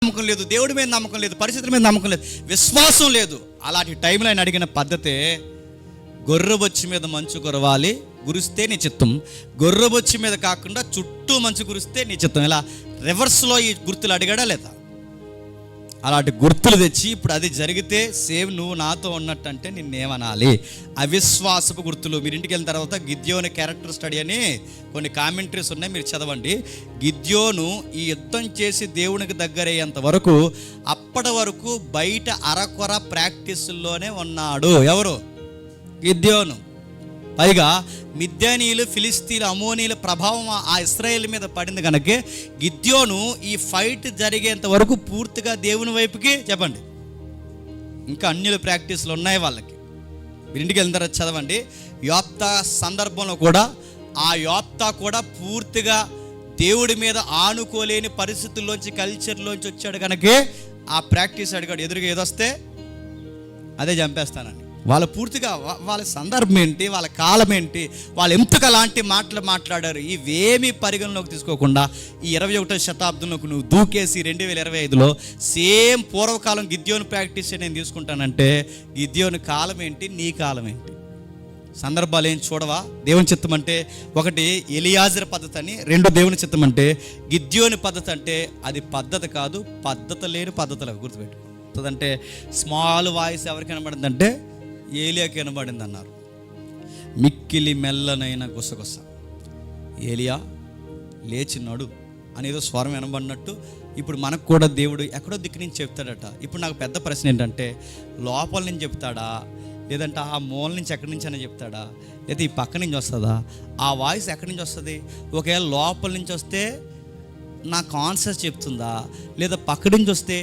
నమ్మకం లేదు, దేవుడి మీద నమ్మకం లేదు, పరిస్థితుల మీద నమ్మకం లేదు, విశ్వాసం లేదు. అలాంటి టైంలో ఆయన అడిగిన పద్ధతే, గొర్రెబొచ్చి మీద మంచు కురవాలి, కురిస్తే నీ చిత్తం. గొర్రెబొచ్చి మీద కాకుండా చుట్టూ మంచు కురిస్తే నీ చిత్తం. ఇలా రివర్స్లో ఈ గుర్తులు అడిగాడా లేదా? అలాంటి గుర్తులు తెచ్చి ఇప్పుడు అది జరిగితే సేమ్ నువ్వు నాతో ఉన్నట్టు అంటే నిన్నేమనాలి? అవిశ్వాసపు గుర్తులు. మీరు ఇంటికి వెళ్ళిన తర్వాత గిద్యోను క్యారెక్టర్ స్టడీ అని కొన్ని కామెంటరీస్ ఉన్నాయి, మీరు చదవండి. గిద్యోను ఈ యుద్ధం చేసి దేవునికి దగ్గరయ్యేంత వరకు అప్పటి వరకు బయట అరకొర ప్రాక్టీసుల్లోనే ఉన్నాడు. ఎవరు? గిద్యోను. పైగా మిద్యానీయులు, ఫిలిస్తీన్లు, అమోనీల ప్రభావం ఆ ఇశ్రాయేల్ మీద పడింది కనుక గిద్యోను ఈ ఫైట్ జరిగేంత వరకు పూర్తిగా దేవుని వైపుకి చెప్పండి. ఇంకా అన్యుల ప్రాక్టీస్లు ఉన్నాయి వాళ్ళకి. మీరు ఇంటికి వెళ్ళిన తర్వాత చదవండి. యోప్తా సందర్భంలో కూడా ఆ యోప్తా కూడా పూర్తిగా దేవుడి మీద ఆనుకోలేని పరిస్థితుల్లోంచి, కల్చర్లోంచి వచ్చాడు కనుకే ఆ ప్రాక్టీస్ అడిగాడు. ఎదురుగా ఏదొస్తే అదే చంపేస్తానని. వాళ్ళ పూర్తిగా వాళ్ళ సందర్భం ఏంటి, వాళ్ళ కాలం ఏంటి, వాళ్ళు ఎంతగా అలాంటి మాటలు మాట్లాడారు, ఇవేమీ పరిగణలోకి తీసుకోకుండా ఈ 21వ శతాబ్దంలోకి నువ్వు దూకేసి 2025లో సేమ్ పూర్వకాలం గిద్యోను ప్రాక్టీస్ నేను తీసుకుంటానంటే గిద్యోను కాలం ఏంటి, నీ కాలం ఏంటి? సందర్భాలు ఏం చూడవా? దేవుని చిత్తం అంటే ఒకటి ఎలియాజర్ పద్ధతి అని, రెండు దేవుని చిత్తం అంటే గిద్యోని పద్ధతి. అంటే అది పద్ధతి కాదు, పద్ధతి లేని పద్ధతులు. గుర్తుపెట్టు. అంటే స్మాల్ వాయిస్ ఎవరికి కనబడిందంటే ఏలియాకి వినబడింది అన్నారు. మిక్కిలి మెల్లనైన గుసగుస, ఏలియా లేచినాడు అనేదో స్వరం వినబడినట్టు ఇప్పుడు మనకు కూడా దేవుడు ఎక్కడో దిక్కు నుంచి చెప్తాడట. ఇప్పుడు నాకు పెద్ద ప్రశ్న ఏంటంటే, లోపల నుంచి చెప్తాడా, లేదంటే ఆ మూల నుంచి ఎక్కడి నుంచి అని చెప్తాడా, లేదా ఈ పక్క నుంచి వస్తుందా? ఆ వాయిస్ ఎక్కడి నుంచి వస్తుంది? ఒకవేళ లోపల నుంచి వస్తే నా కాన్షియస్ చెప్తుందా, లేదా పక్క నుంచి వస్తే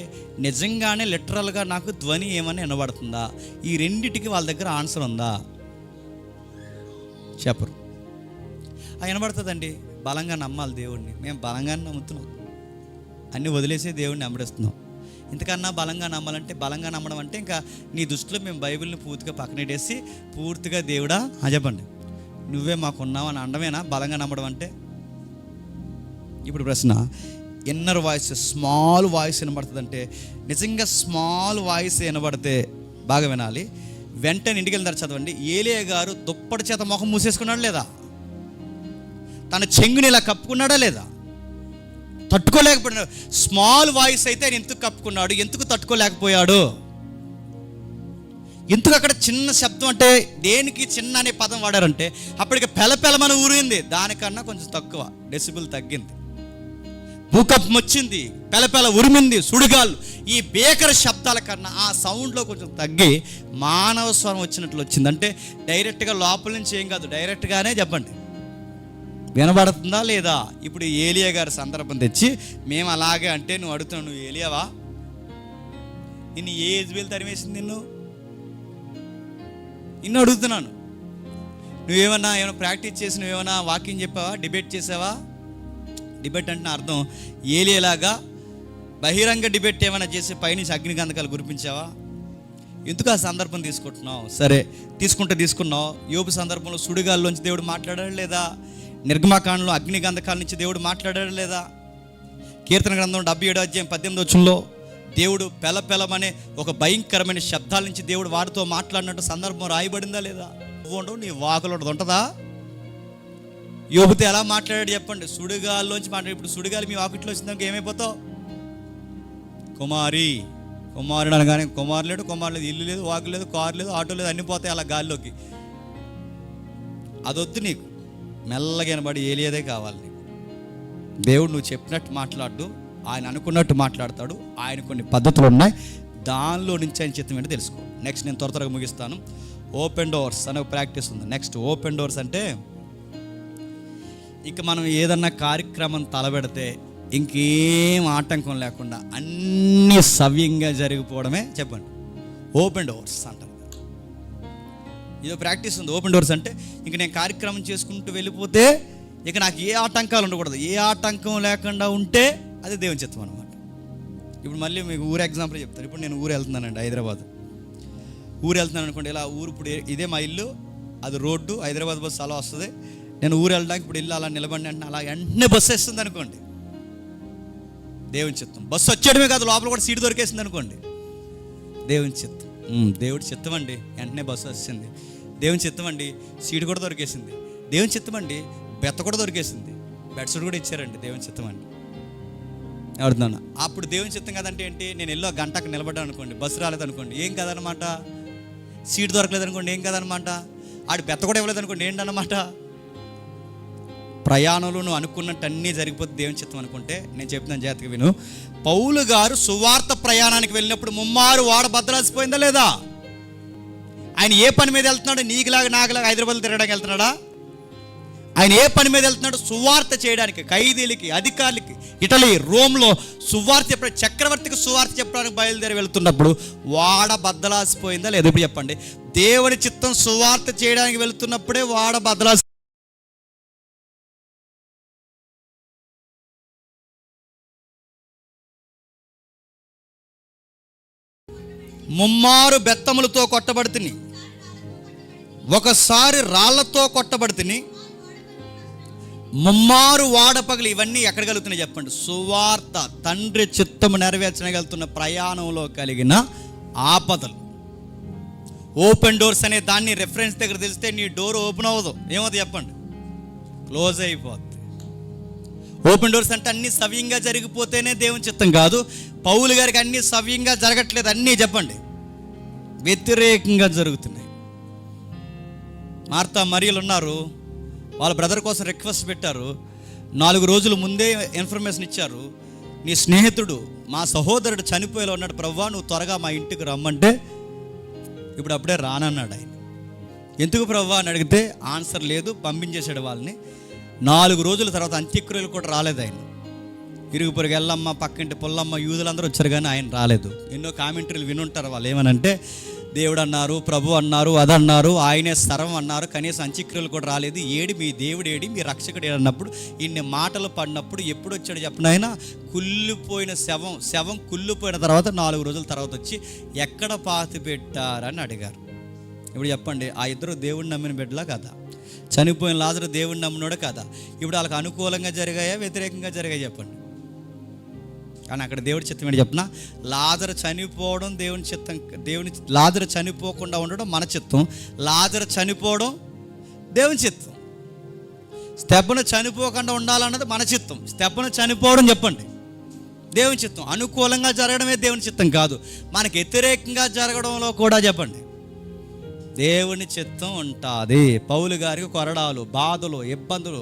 నిజంగానే లిటరల్గా నాకు ధ్వని ఏమని వినబడుతుందా? ఈ రెండిటికి వాళ్ళ దగ్గర ఆన్సర్ ఉందా? చెప్పరు. వినబడుతుందండి. బలంగా నమ్మాలి దేవుడిని. మేము బలంగానే నమ్ముతున్నాం, అన్నీ వదిలేసి దేవుడిని నమ్మడిస్తున్నాం. ఇంతకన్నా బలంగా నమ్మాలంటే, బలంగా నమ్మడం అంటే ఇంకా నీ దృష్టిలో మేము బైబిల్ని పూర్తిగా పక్కనెట్టేసి పూర్తిగా దేవుడా చెప్పండి నువ్వే మాకున్నావు అని అండమేనా బలంగా నమ్మడం అంటే? ఇప్పుడు ప్రశ్న, ఇన్నర్ వాయిస్, స్మాల్ వాయిస్ వినబడుతుందంటే, నిజంగా స్మాల్ వాయిస్ వినబడితే బాగా వినాలి. వెంటనే ఇంటికి వెళ్తారు. చదవండి, ఏలియా గారు దుప్పటి చేత ముఖం మూసేసుకున్నాడా లేదా? తన చెంగుని ఇలా కప్పుకున్నాడా లేదా? తట్టుకోలేకపోయాడు. స్మాల్ వాయిస్ అయితే ఆయన ఎందుకు కప్పుకున్నాడు? ఎందుకు తట్టుకోలేకపోయాడు? ఎందుకు అక్కడ చిన్న శబ్దం అంటే దేనికి చిన్న అనే పదం వాడారంటే అప్పటికి పెలపెలమని ఊరింది, దానికన్నా కొంచెం తక్కువ డెసిబుల్ తగ్గింది. భూకంపం వచ్చింది, పెలపెల ఉరిమింది, సుడిగాలు, ఈ బేకర శబ్దాల కన్నా ఆ సౌండ్లో కొంచెం తగ్గి మానవ స్వరం వచ్చినట్లు వచ్చింది. అంటే డైరెక్ట్గా లోపల నుంచి ఏం కాదు, డైరెక్ట్గానే చెప్పండి వినబడుతుందా లేదా? ఇప్పుడు ఏలియా గారి సందర్భం తెచ్చి మేము అలాగే అంటే నువ్వు అడుగుతున్నావు, నువ్వు ఏలియావా? నిన్ను ఏ యెజబెల్ తరిమేసింది? నిన్ను అడుగుతున్నాను. ఏమైనా ప్రాక్టీస్ చేసి నువ్వేమైనా వాకింగ్ చెప్పావా? డిబేట్ చేసావా? డిబేట్ అంటే నా అర్థం ఏలియాలాగా బహిరంగ డిబేట్ ఏమైనా చేసి పైనుంచి అగ్నిగంధకాలు కురిపించావా? ఎందుకు ఆ సందర్భం తీసుకుంటున్నావు? సరే తీసుకున్నావు. యోబు సందర్భంలో సుడిగాల్లోంచి దేవుడు మాట్లాడాడు లేదా? నిర్గమకాండంలో అగ్నిగంధకాల నుంచి దేవుడు మాట్లాడాడు లేదా? కీర్తన గ్రంథం 77:18 దేవుడు పెలపెలమనే ఒక భయంకరమైన శబ్దాల నుంచి దేవుడు వారితో మాట్లాడినట్టు సందర్భం రాయబడిందా లేదా? నువ్వు నీ వాకులో ఉంటుందా? యోబుతో ఎలా మాట్లాడాడు చెప్పండి? సుడిగాల్లోంచి మాట్లాడి. ఇప్పుడు సుడిగాలి మీ వాకిట్లో వచ్చిందాక ఏమైపోతావు? కుమారుడు అనగానే కుమారు లేడు, ఇల్లు లేదు, వాకు లేదు, కారు లేదు, ఆటో లేదు, అన్ని పోతాయి అలా గాల్లోకి. అదొద్దు నీకు. మెల్లగా వినబడి ఏలియాదే కావాలి నీకు. దేవుడు నువ్వు చెప్పినట్టు మాట్లాడు, ఆయన అనుకున్నట్టు మాట్లాడతాడు. ఆయన కొన్ని పద్ధతులు ఉన్నాయి, దానిలో నుంచి ఆయన చిత్తం ఏంటో తెలుసుకో. నెక్స్ట్ నేను త్వరగా ముగిస్తాను. ఓపెన్ డోర్స్ అనే ప్రాక్టీస్ ఉంది. నెక్స్ట్ ఓపెన్ డోర్స్ అంటే ఇక మనం ఏదన్నా కార్యక్రమం తలబెడితే ఇంకేం ఆటంకం లేకుండా అన్నీ సవ్యంగా జరిగిపోవడమే చెప్పండి ఓపెన్ డోర్స్ అంటారు. ఇదో ప్రాక్టీస్ ఉంది. ఓపెన్ డోర్స్ అంటే ఇంక నేను కార్యక్రమం చేసుకుంటూ వెళ్ళిపోతే ఇక నాకు ఏ ఆటంకాలు ఉండకూడదు. ఏ ఆటంకం లేకుండా ఉంటే అది దేవుని చిత్తం అనమాట. ఇప్పుడు మళ్ళీ మీకు ఊరు ఎగ్జాంపుల్ చెప్తాను. ఇప్పుడు నేను ఊరు వెళ్తున్నానండి, హైదరాబాద్ ఊరు వెళ్తున్నాను అనుకోండి. ఇలా ఊరు ఇప్పుడు ఇదే మా ఇల్లు, అది రోడ్డు, హైదరాబాద్ బస్సు అలా వస్తుంది. నేను ఊరు వెళ్ళడానికి ఇప్పుడు ఇల్లు అలా నిలబడి అంటే అలా వెంటనే బస్సు వేస్తుంది అనుకోండి, దేవుని చిత్తం. బస్సు వచ్చేయడమే కాదు, లోపల కూడా సీటు దొరికేసింది అనుకోండి, దేవుని చిత్తం. దేవుడి చిత్తం అండి. వెంటనే బస్సు వచ్చింది, దేవుని చిత్తం అండి. సీటు కూడా దొరికేసింది, దేవుని చిత్తం అండి. బెత్త కూడా దొరికేసింది, బెడ్షీట్ కూడా ఇచ్చారండి, దేవుని చిత్తం అండి. అడుగుతున్నాను. అప్పుడు దేవుని చిత్తం కదంటే ఏంటి? నేను ఎల్లో గంటకు నిలబడ్డాను అనుకోండి, బస్సు రాలేదనుకోండి, ఏం కదనమాట. సీటు దొరకలేదనుకోండి, ఏం కదనమాట. ఆడు బెత్త కూడా ఇవ్వలేదనుకోండి, ఏంటన్నమాట. ప్రయాణంలో నువ్వు అనుకున్నట్టు అన్నీ జరిగిపోతే దేవుని చిత్తం అనుకుంటే, నేను చెప్తున్నాను జాగ్రత్తగా విను. పౌలు గారు సువార్త ప్రయాణానికి వెళ్ళినప్పుడు ముమ్మారు వాడ భద్రాసిపోయిందా లేదా? ఆయన ఏ పని మీద వెళ్తున్నాడు? నీకులాగా నాకులాగా హైదరాబాద్ తిరగడానికి వెళ్తున్నాడా? ఆయన ఏ పని మీద వెళ్తున్నాడు? సువార్త చేయడానికి, ఖైదీలకి, అధికారులకి, ఇటలీ, రోమ్లో సువార్త చెప్పడం, చక్రవర్తికి సువార్త చెప్పడానికి బయలుదేరి వెళ్తున్నప్పుడు వాడ బద్దలాసిపోయిందా లేదా? ఇప్పుడు చెప్పండి. దేవుని చిత్తం సువార్త చేయడానికి వెళ్తున్నప్పుడే వాడ బద్దలాసి. ముమ్మారు బెత్తములతో కొట్టబడుతుని, ఒకసారి రాళ్లతో కొట్టబడుతుని, ముమ్మారు వాడపగలు. ఇవన్నీ ఎక్కడ కలుగుతున్నాయి చెప్పండి? సువార్త, తండ్రి చిత్తము నెరవేర్చగలుగుతున్న ప్రయాణంలో కలిగిన ఆపదలు. ఓపెన్ డోర్స్ అనే దాన్ని రెఫరెన్స్ దగ్గర తెలిస్తే నీ డోర్ ఓపెన్ అవ్వదు. ఏమవుతుంది చెప్పండి? క్లోజ్ అయిపోద్ది. ఓపెన్ డోర్స్ అంటే అన్నీ సవ్యంగా జరిగిపోతేనే దేవుని చిత్తం కాదు. పౌలు గారికి అన్నీ సవ్యంగా జరగట్లేదు, అన్నీ చెప్పండి వ్యతిరేకంగా జరుగుతున్నాయి. మార్తా మరియలు ఉన్నారు, వాళ్ళ బ్రదర్ కోసం రిక్వెస్ట్ పెట్టారు. 4 రోజుల ముందే ఇన్ఫర్మేషన్ ఇచ్చారు. నీ స్నేహితుడు, మా సహోదరుడు చనిపోయేలా ఉన్నాడు, ప్రభువా నువ్వు త్వరగా మా ఇంటికి రమ్మంటే ఇప్పుడు అప్పుడే రానన్నాడు ఆయన. ఎందుకు ప్రభువా అని అడిగితే ఆన్సర్ లేదు, పంపించేశాడు వాళ్ళని. 4 రోజుల తర్వాత అంత్యక్రియలు కూడా రాలేదు ఆయన. ఇరుగు పొరుగు ఎల్లమ్మ, పక్కింటి పుల్లమ్మ, యూదులందరూ వచ్చారు కానీ ఆయన రాలేదు. ఎన్నో కామెంటరీలు వినుంటారు వాళ్ళు. ఏమనంటే దేవుడు అన్నారు, ప్రభు అన్నారు, అదన్నారు, ఆయనే సర్వం అన్నారు, కనీసం అంత్యక్రియలు కూడా రాలేదు. ఏడి మీ దేవుడు, ఏడి మీ రక్షకుడు అన్నప్పుడు, ఇన్ని మాటలు పడినప్పుడు ఎప్పుడు వచ్చాడు చెప్పిన ఆయన? కుళ్ళిపోయిన శవం కుళ్ళిపోయిన తర్వాత 4 రోజుల తర్వాత వచ్చి ఎక్కడ పాతి పెట్టారని అడిగారు. ఇప్పుడు చెప్పండి, ఆ ఇద్దరు దేవుడిని నమ్మిన బిడ్డలా కదా? చనిపోయిన లాజరు దేవుడిని నమ్మినోడు కదా? ఇప్పుడు వాళ్ళకి అనుకూలంగా జరిగాయా, వ్యతిరేకంగా జరిగాయా చెప్పండి? కానీ అక్కడ దేవుడి చిత్తం ఏంటి చెప్పిన? లాజరు చనిపోవడం దేవుని చిత్తం. లాజరు చనిపోకుండా ఉండడం మన చిత్తం, లాజరు చనిపోవడం దేవుని చిత్తం. స్టెఫను చనిపోకుండా ఉండాలన్నది మన చిత్తం, స్టెఫను చనిపోవడం చెప్పండి దేవుని చిత్తం. అనుకూలంగా జరగడమే దేవుని చిత్తం కాదు, మనకి వ్యతిరేకంగా జరగడంలో కూడా చెప్పండి దేవుని చిత్తం ఉంటుంది. పౌలు గారికి కొరడాలు, బాధలు, ఇబ్బందులు,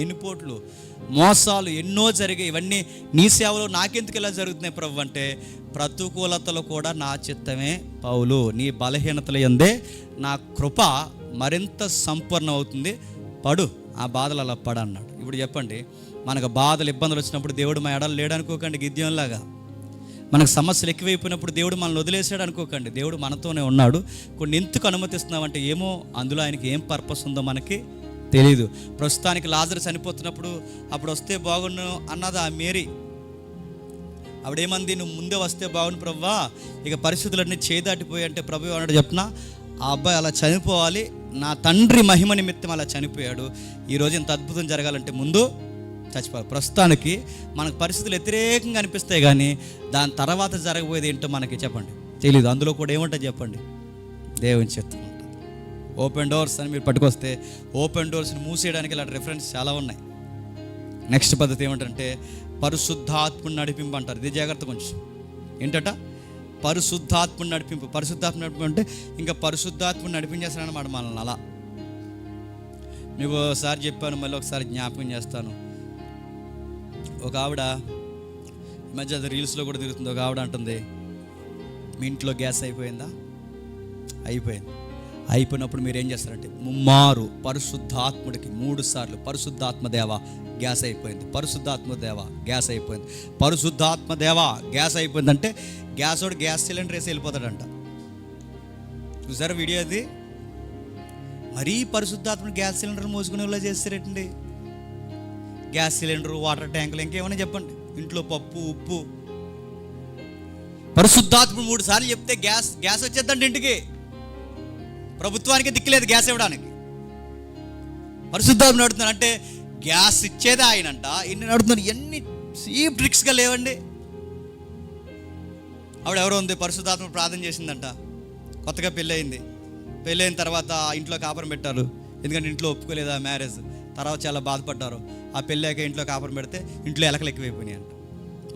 ఎన్నిపోట్లు, మోసాలు ఎన్నో జరిగాయి. ఇవన్నీ నీ సేవలో నాకెందుకు ఇలా జరుగుతున్నాయి ప్రభు అంటే, ప్రతికూలతలు కూడా నా చిత్తమే పౌలు, నీ బలహీనతల యందే నా కృప మరింత సంపూర్ణం అవుతుంది, పడు ఆ బాధలు అలా పడన్నాడు. ఇప్పుడు చెప్పండి, మనకు బాధలు, ఇబ్బందులు వచ్చినప్పుడు దేవుడు మా ఎడలు లేడనుకోకండి గిద్యోన్లాగా. మనకు సమస్యలు ఎక్కువైపోయినప్పుడు దేవుడు మనల్ని వదిలేసాడు అనుకోకండి, దేవుడు మనతోనే ఉన్నాడు. కొన్ని ఎందుకు అనుమతిస్తున్నామంటే ఏమో అందులో ఆయనకి ఏం పర్పస్ ఉందో మనకి తెలీదు. ప్రస్తుతానికి లాజరు చనిపోతున్నప్పుడు అప్పుడు వస్తే బాగుండు అన్నది ఆ మేరీ. ఆవిడేమంది? నువ్వు ముందే వస్తే బాగుండు ప్రభువా, ఇక పరిస్థితులన్నీ చేదాటిపోయి అంటే ప్రభు అన్నాడు చెప్పిన, ఆ అబ్బాయి అలా చనిపోవాలి, నా తండ్రి మహిమ నిమిత్తం అలా చనిపోయాడు. ఈరోజు ఇంత అద్భుతం జరగాలంటే ముందు చచ్చిపోవాలి. ప్రస్తుతానికి మనకు పరిస్థితులు వ్యతిరేకంగా అనిపిస్తాయి కానీ దాని తర్వాత జరగబోయేది ఏంటో మనకి చెప్పండి తెలీదు. అందులో కూడా ఏముంటుంది చెప్పండి? దేవుని చిత్తం ఉంటుంది. ఓపెన్ డోర్స్ అని మీరు పట్టుకొస్తే ఓపెన్ డోర్స్ని మూసేయడానికి ఇలాంటి రెఫరెన్స్ చాలా ఉన్నాయి. నెక్స్ట్ పద్ధతి ఏమిటంటే పరిశుద్ధాత్మని నడిపింపు అంటారు. ఇది జాగ్రత్త కొంచెం. ఏంటట? పరిశుద్ధాత్మని నడిపింపు. పరిశుద్ధాత్మ నడిపింపు అంటే ఇంకా పరిశుద్ధాత్మని నడిపించేస్తానన్నమాట మనల్ని. అలా మీకు ఒకసారి చెప్పాను, మళ్ళీ ఒకసారి జ్ఞాపకం చేస్తాను. ఒక ఆవిడ ఈ మధ్య అది రీల్స్లో కూడా తిరుగుతుంది. ఒక ఆవిడ అంటుంది, మీ ఇంట్లో గ్యాస్ అయిపోయిందా? అయిపోయింది. అయిపోయినప్పుడు మీరు ఏం చేస్తారంటే ముమ్మారు పరిశుద్ధాత్ముడికి 3 సార్లు పరిశుద్ధాత్మ దేవా గ్యాస్ అయిపోయింది, పరిశుద్ధాత్మ దేవా గ్యాస్ అయిపోయింది, పరిశుద్ధాత్మ దేవా గ్యాస్ అయిపోయింది అంటే గ్యాస్ వాడు గ్యాస్ సిలిండర్ వేసి వెళ్ళిపోతాడంట. చూసారా వీడియో అది? మరీ పరిశుద్ధాత్మని గ్యాస్ సిలిండర్ మోసుకునే వాళ్ళ చేస్తారేటండి. గ్యాస్ సిలిండరు, వాటర్ ట్యాంకులు, ఇంకేమైనా చెప్పండి, ఇంట్లో పప్పు, ఉప్పు. పరిశుద్ధాత్ముడు 3 సార్లు చెప్తే గ్యాస్ వచ్చేద్దండి ఇంటికి. ప్రభుత్వానికి దిక్కులేదు గ్యాస్ ఇవ్వడానికి. పరిశుద్ధాత్ముడు నడుతున్నారు అంటే గ్యాస్ ఇచ్చేదే ఆయనంట. ఇన్ని నడుతున్నారు, ఎన్ని చీప్ ట్రిక్స్గా లేవండి. ఆవిడ ఎవరో ఉంది, పరిశుద్ధాత్ముడు ప్రార్థన చేసిందంట. కొత్తగా పెళ్ళైన తర్వాత ఇంట్లో కాపురం పెట్టారు. ఎందుకంటే ఇంట్లో ఒప్పుకోలేదు ఆ మ్యారేజ్. తర్వాత చాలా బాధపడ్డారు. ఆ పెళ్ళాక ఇంట్లో కాపురం పెడితే ఇంట్లో ఎలకలు ఎక్కువైపోయినాయి అంట.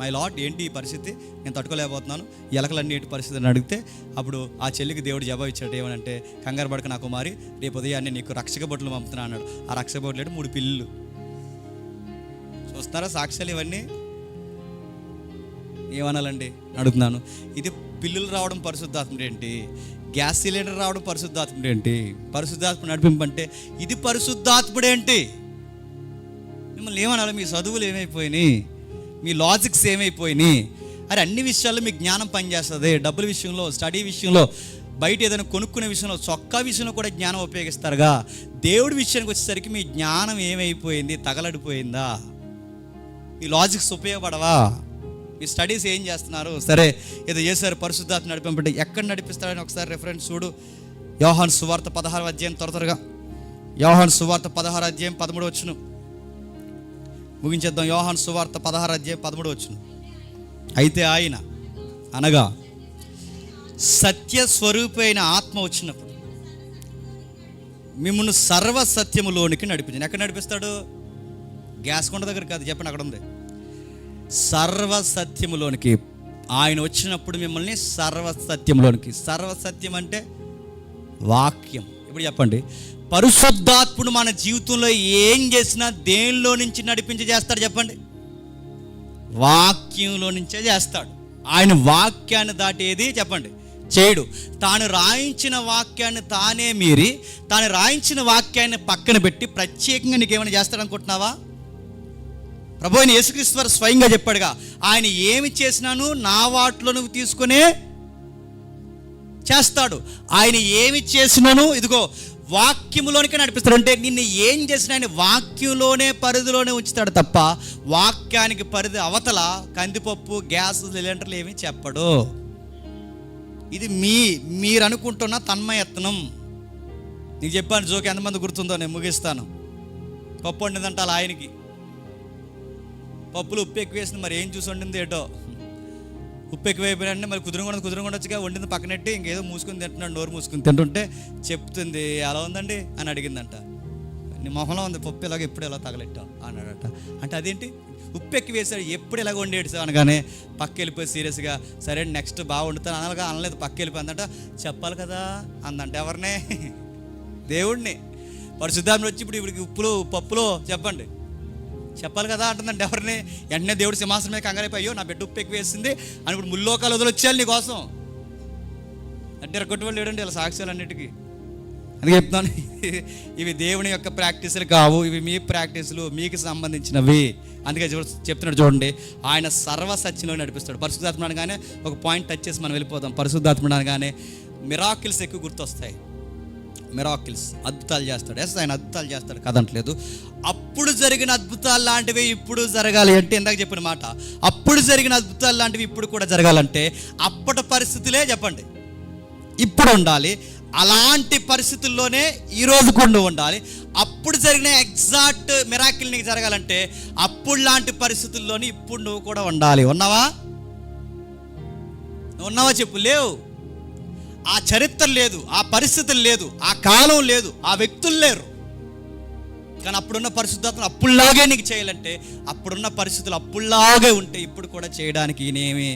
మై లాట్, ఏంటి ఈ పరిస్థితి, నేను తట్టుకోలేకపోతున్నాను, ఎలకలన్నీ ఏంటి పరిస్థితి అని అడిగితే అప్పుడు ఆ చెల్లికి దేవుడు జవాబు ఇచ్చాడు. ఏమనంటే, కంగారు పడక నా కుమారి, రేపు ఉదయాన్నే నీకు రక్షక బొట్లు పంపుతున్నా అన్నాడు. ఆ రక్షక బొట్లు 3 పిల్లులు. చూస్తారా సాక్ష్యాలు ఇవన్నీ? ఏమనాలండి అడుగుతున్నాను. ఇది పిల్లులు రావడం పరిశుద్ధాత్ముడు ఏంటి? గ్యాస్ సిలిండర్ రావడం పరిశుద్ధాత్ముడు ఏంటి? పరిశుద్ధాత్ముడు నడిపింపు అంటే ఇది పరిశుద్ధాత్ముడు ఏంటి? మిమ్మల్ని ఏమనాలి? మీ చదువులు ఏమైపోయినాయి, మీ లాజిక్స్ ఏమైపోయినాయి? అరే అన్ని విషయాల్లో మీ జ్ఞానం పనిచేస్తుంది. డబ్బుల విషయంలో, స్టడీ విషయంలో, బయట ఏదైనా కొనుక్కునే విషయంలో, చొక్కా విషయంలో కూడా జ్ఞానం ఉపయోగిస్తారుగా. దేవుడి విషయానికి వచ్చేసరికి మీ జ్ఞానం ఏమైపోయింది? తగలడిపోయిందా? మీ లాజిక్స్ ఉపయోగపడవా? మీ స్టడీస్ ఏం చేస్తున్నారు? సరే ఏదో చేశారు, పరిశుద్ధాత్మ నడిపింపంటే ఎక్కడ నడిపిస్తాడని ఒకసారి రెఫరెన్స్ చూడు. యోహాను సువార్త 16వ అధ్యాయం, త్వరగా యోహాను సువార్త 16వ అధ్యాయం 13వ వచనం ముగించేద్దాం. యోహాను సువార్త 16వ అధ్యాయం 13వ వచనం. అయితే ఆయన అనగా సత్య స్వరూపైన ఆత్మ వచ్చినప్పుడు మిమ్మల్ని సర్వ సత్యములోనికి నడిపించండి. ఎక్కడ నడిపిస్తాడు? గ్యాస్ కొండ దగ్గర కాదు, చెప్పండి, అక్కడ ఉంది. సర్వసత్యములోనికి ఆయన వచ్చినప్పుడు మిమ్మల్ని సర్వసత్యంలోనికి. సర్వసత్యం అంటే వాక్యం. ఇప్పుడు చెప్పండి, పరిశుద్ధాత్ముడు మన జీవితంలో ఏం చేసినా దేనిలో నుంచి నడిపించి చేస్తాడు చెప్పండి? వాక్యంలో నుంచే చేస్తాడు. ఆయన వాక్యాన్ని దాటేది చెప్పండి చేయడు. తాను రాయించిన వాక్యాన్ని తానే మీరి, తాను రాయించిన వాక్యాన్ని పక్కన పెట్టి ప్రత్యేకంగా నీకేమైనా చేస్తాడనుకుంటున్నావా? ప్రభు అయిన యేసుక్రీస్తు వారు స్వయంగా చెప్పాడుగా, ఆయన ఏమి చేసినాను నా వాటిలో నువ్వు తీసుకునే చేస్తాడు. ఆయన ఏమి చేసినాను ఇదిగో వాక్యములోనికి నడిపిస్తాడు. అంటే నిన్ను ఏం చేసినా ఆయన వాక్యంలోనే పరిధిలోనే ఉంచుతాడు తప్ప వాక్యానికి పరిధి అవతల కందిపప్పు, గ్యాస్ సిలిండర్లు ఏమీ చెప్పడు. ఇది మీరు అనుకుంటున్న తన్మయత్నం. నీకు చెప్పాను జోకి ఎంతమంది గుర్తుందో, నేను ముగిస్తాను. పప్పు వండిందంట అలా ఆయనకి, పప్పులు ఉప్పు ఎక్కువ వేసింది, మరి ఏం చూసి వండింది ఏటో, ఉప్పు ఎక్కువైపోయినంటే మరి కుదురుగొండొచ్చుగా వండింది పక్కనెట్టి ఇంకేదో మూసుకుని తింటున్నాడు, నోరు మూసుకుని తింటుంటే చెప్తుంది ఎలా ఉందండి అని అడిగిందంట. నీ మొహంలో ఉంది పప్పు, ఇలాగ ఎప్పుడు ఎలా తగలెట్టావు అన్నాడట. అంటే అదేంటి ఉప్పు ఎక్కువ వేసాడు, ఎప్పుడు ఎలాగ వండేడు సార్ అనగానే పక్క వెళ్ళిపోయి సీరియస్గా సరే నెక్స్ట్ బాగా వండుతాను అనగా అనలేదు, పక్క వెళ్ళిపోయిందంట. చెప్పాలి కదా అందంట. ఎవరినే? దేవుడిని. పరిశుద్ధాత్మ వచ్చి ఇప్పుడు ఉప్పులో పప్పులో చెప్పండి చెప్పాలి కదా అంటుందండి. ఎవరిని? వెంటనే దేవుడు సింహాసనం మీద కంగారైపోయి అయ్యో నా బిడ్డ ఉప్పు ఎక్కువ వేసింది అని ఇప్పుడు ముల్లోకాలు వదిలొచ్చేయాలి నీ కోసం అంటే రొక్కటి వాళ్ళు లేడండి ఇలా సాక్ష్యాలు అన్నిటికీ. అందుకే చెప్తున్నాను, ఇవి దేవుని యొక్క ప్రాక్టీసులు కావు, ఇవి మీ ప్రాక్టీసులు, మీకు సంబంధించినవి. అందుకే చెప్తున్నాడు చూడండి, ఆయన సర్వసత్యంలో నడిపిస్తాడు. పరిశుద్ధాత్మ అనగానే ఒక పాయింట్ టచ్ చేసి మనం వెళ్ళిపోతాం. పరిశుద్ధాత్మ అనగానే మిరాకిల్స్ ఎక్కువ గుర్తొస్తాయి. మిరాకిల్స్, అద్భుతాలు చేస్తాడు. ఎస్, ఆయన అద్భుతాలు చేస్తాడు కదంటలేదు. అప్పుడు జరిగిన అద్భుతాలు లాంటివి ఇప్పుడు జరగాలి అంటే, ఇందాక చెప్పిన మాట, అప్పుడు జరిగిన అద్భుతాలు లాంటివి ఇప్పుడు కూడా జరగాలంటే అప్పటి పరిస్థితులే చెప్పండి ఇప్పుడు ఉండాలి. అలాంటి పరిస్థితుల్లోనే ఈరోజు కూడా ఉండాలి. అప్పుడు జరిగిన ఎగ్జాక్ట్ మిరాకిల్ నీకు జరగాలంటే అప్పుడు లాంటి పరిస్థితుల్లోనే ఇప్పుడు నువ్వు కూడా ఉండాలి. ఉన్నావా? చెప్పు. లేవు. ఆ చరిత్ర లేదు, ఆ పరిస్థితులు లేదు, ఆ కాలం లేదు, ఆ వ్యక్తులు లేరు. కానీ అప్పుడున్న పరిశుద్ధాత్మ అప్పుడులాగే నీకు చేయాలంటే, అప్పుడున్న పరిస్థితులు అప్పుడులాగే ఉంటే ఇప్పుడు కూడా చేయడానికి ఈయనేమి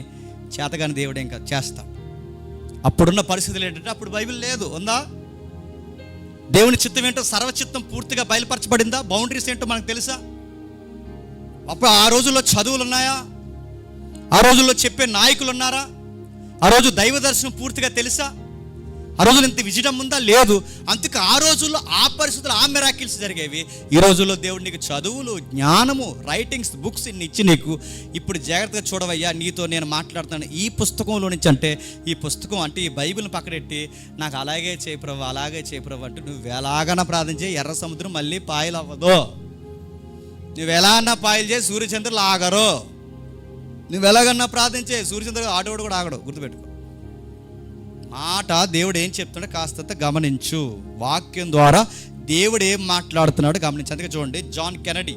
చేతగాని దేవుడు ఇంకా చేస్తాడు. అప్పుడున్న పరిస్థితులు ఏంటంటే అప్పుడు బైబిల్ లేదు. ఉందా? దేవుని చిత్తం ఏంటో సర్వచిత్తం పూర్తిగా బయలుపరచబడిందా? బౌండరీస్ ఏంటో మనకు తెలుసా? అప్పుడు ఆ రోజుల్లో చదువులు ఉన్నాయా? ఆ రోజుల్లో చెప్పే నాయకులు ఉన్నారా? ఆ రోజు దైవ దర్శనం పూర్తిగా తెలుసా? ఆ రోజుల్లో ఇంత విజయం ఉందా? లేదు. అందుకే ఆ రోజుల్లో ఆ పరిస్థితులు ఆ మిరాకిల్స్ జరిగేవి. ఈ రోజుల్లో దేవుడు నీకు చదువులు, జ్ఞానము, రైటింగ్స్, బుక్స్ ఇన్ని ఇచ్చి నీకు ఇప్పుడు జాగ్రత్తగా చూడవయ్యా, నీతో నేను మాట్లాడుతాను ఈ పుస్తకంలో నుంచి అంటే, ఈ పుస్తకం అంటే ఈ బైబిల్ని పక్కనెట్టి నాకు అలాగే చేయి ప్రభు, అలాగే చేయి ప్రభు అంటే నువ్వు ఎలాగన్నా ప్రార్థన చేయి, ఎర్ర సముద్రం మళ్ళీ పాయలు అవ్వదు. నువ్వు ఎలా అన్నా పాయలు చేయి, సూర్యచంద్రులు ఆగరు. నువ్వు ఎలాగన్నా ప్రార్థించే, సూర్యచంద్రుడు ఆటోడు కూడా ఆగడు. గుర్తుపెట్టుకో మాట. దేవుడు ఏం చెప్తున్నాడో కాస్తంత గమనించు. వాక్యం ద్వారా దేవుడు ఏం మాట్లాడుతున్నాడో గమనించు. అందుకే చూడండి, John Kennedy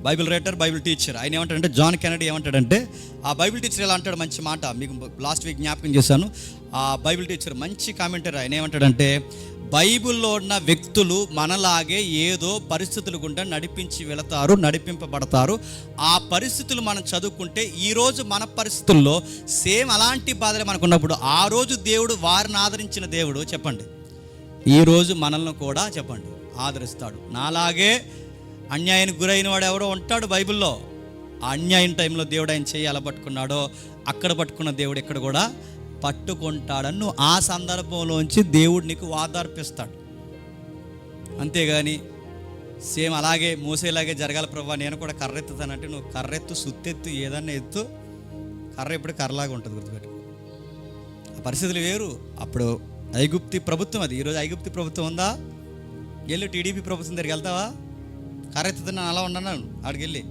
Bible writer, Bible teacher, ఆయన ఏమంటాడంటే, జాన్ కెనడీ ఏమంటాడంటే, ఆ బైబిల్ టీచర్ ఎలా అంటాడు, మంచి మాట మీకు లాస్ట్ వీక్ జ్ఞాపకం చేశాను. ఆ బైబిల్ టీచర్ మంచి కామెంటరీ. ఆయన ఏమంటాడంటే, బైబిల్లో ఉన్న వ్యక్తులు మనలాగే ఏదో పరిస్థితులు గుండా నడిపింపబడతారు. ఆ పరిస్థితులు మనం చదువుకుంటే ఈరోజు మన పరిస్థితుల్లో సేమ్ అలాంటి బాధలు మనకు ఉన్నప్పుడు ఆ రోజు దేవుడు వారిని ఆదరించిన దేవుడు చెప్పండి ఈరోజు మనల్ని కూడా చెప్పండి ఆదరిస్తాడు. నాలాగే అన్యాయానికి గురైన వాడు ఎవరో ఉంటాడు బైబిల్లో. ఆ అన్యాయం టైంలో దేవుడు ఆయన చేయి ఎలా పట్టుకున్నాడో అక్కడ పట్టుకున్న దేవుడు ఇక్కడ కూడా పట్టుకుంటాడని నువ్వు ఆ సందర్భంలోంచి దేవుడు నీకు వాదార్పిస్తాడు. అంతేగాని సేమ్ అలాగే మోసేలాగే జరగాలి ప్రభా, నేను కూడా కర్రెత్తుతానంటే నువ్వు కర్రెత్తు, సుత్తెత్తు, ఏదన్నా ఎత్తు, కర్ర ఎప్పుడు కర్రలాగా ఉంటుంది. గుర్తుపెట్టు. ఆ పరిస్థితులు వేరు. అప్పుడు ఐగుప్తి ప్రభుత్వం అది. ఈరోజు ఐగుప్తి ప్రభుత్వం ఉందా? వెళ్ళి టీడీపీ ప్రభుత్వం దగ్గరికి వెళ్తావా? కర్ర ఎత్తుతున్నాను అలా ఉండన్నాను, ఆడికి వెళ్ళి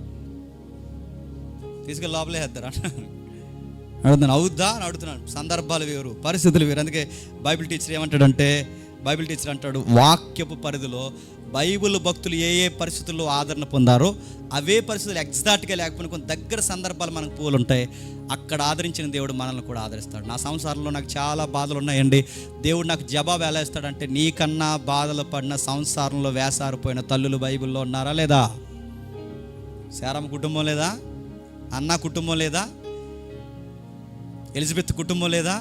తీసుకెళ్ళి లోపలే వేద్దారు అడుగుతున్నాను, అవుద్దా అని అడుగుతున్నాను. సందర్భాలు వేరు, పరిస్థితులు వేరు. అందుకే బైబిల్ టీచర్ ఏమంటాడంటే, బైబిల్ టీచర్ అంటాడు, వాక్యపు పరిధిలో బైబిల్ భక్తులు ఏ ఏ పరిస్థితుల్లో ఆదరణ పొందారో అవే పరిస్థితులు ఎగ్జాక్ట్గా లేకపోయినా కొన్ని దగ్గర సందర్భాలు మనకు పూలు ఉంటాయి. అక్కడ ఆదరించిన దేవుడు మనల్ని కూడా ఆదరిస్తాడు. నా సంసారంలో నాకు చాలా బాధలు ఉన్నాయండి, దేవుడు నాకు జవాబు ఎలా ఇస్తాడంటే, నీకన్నా బాధలు పడిన సంసారంలో వేసారిపోయిన తల్లులు బైబిల్లో ఉన్నారా లేదా? శారమ్మ కుటుంబం లేదా? అన్న కుటుంబం లేదా? ఎలిజబెత్ కుటుంబం లేదా?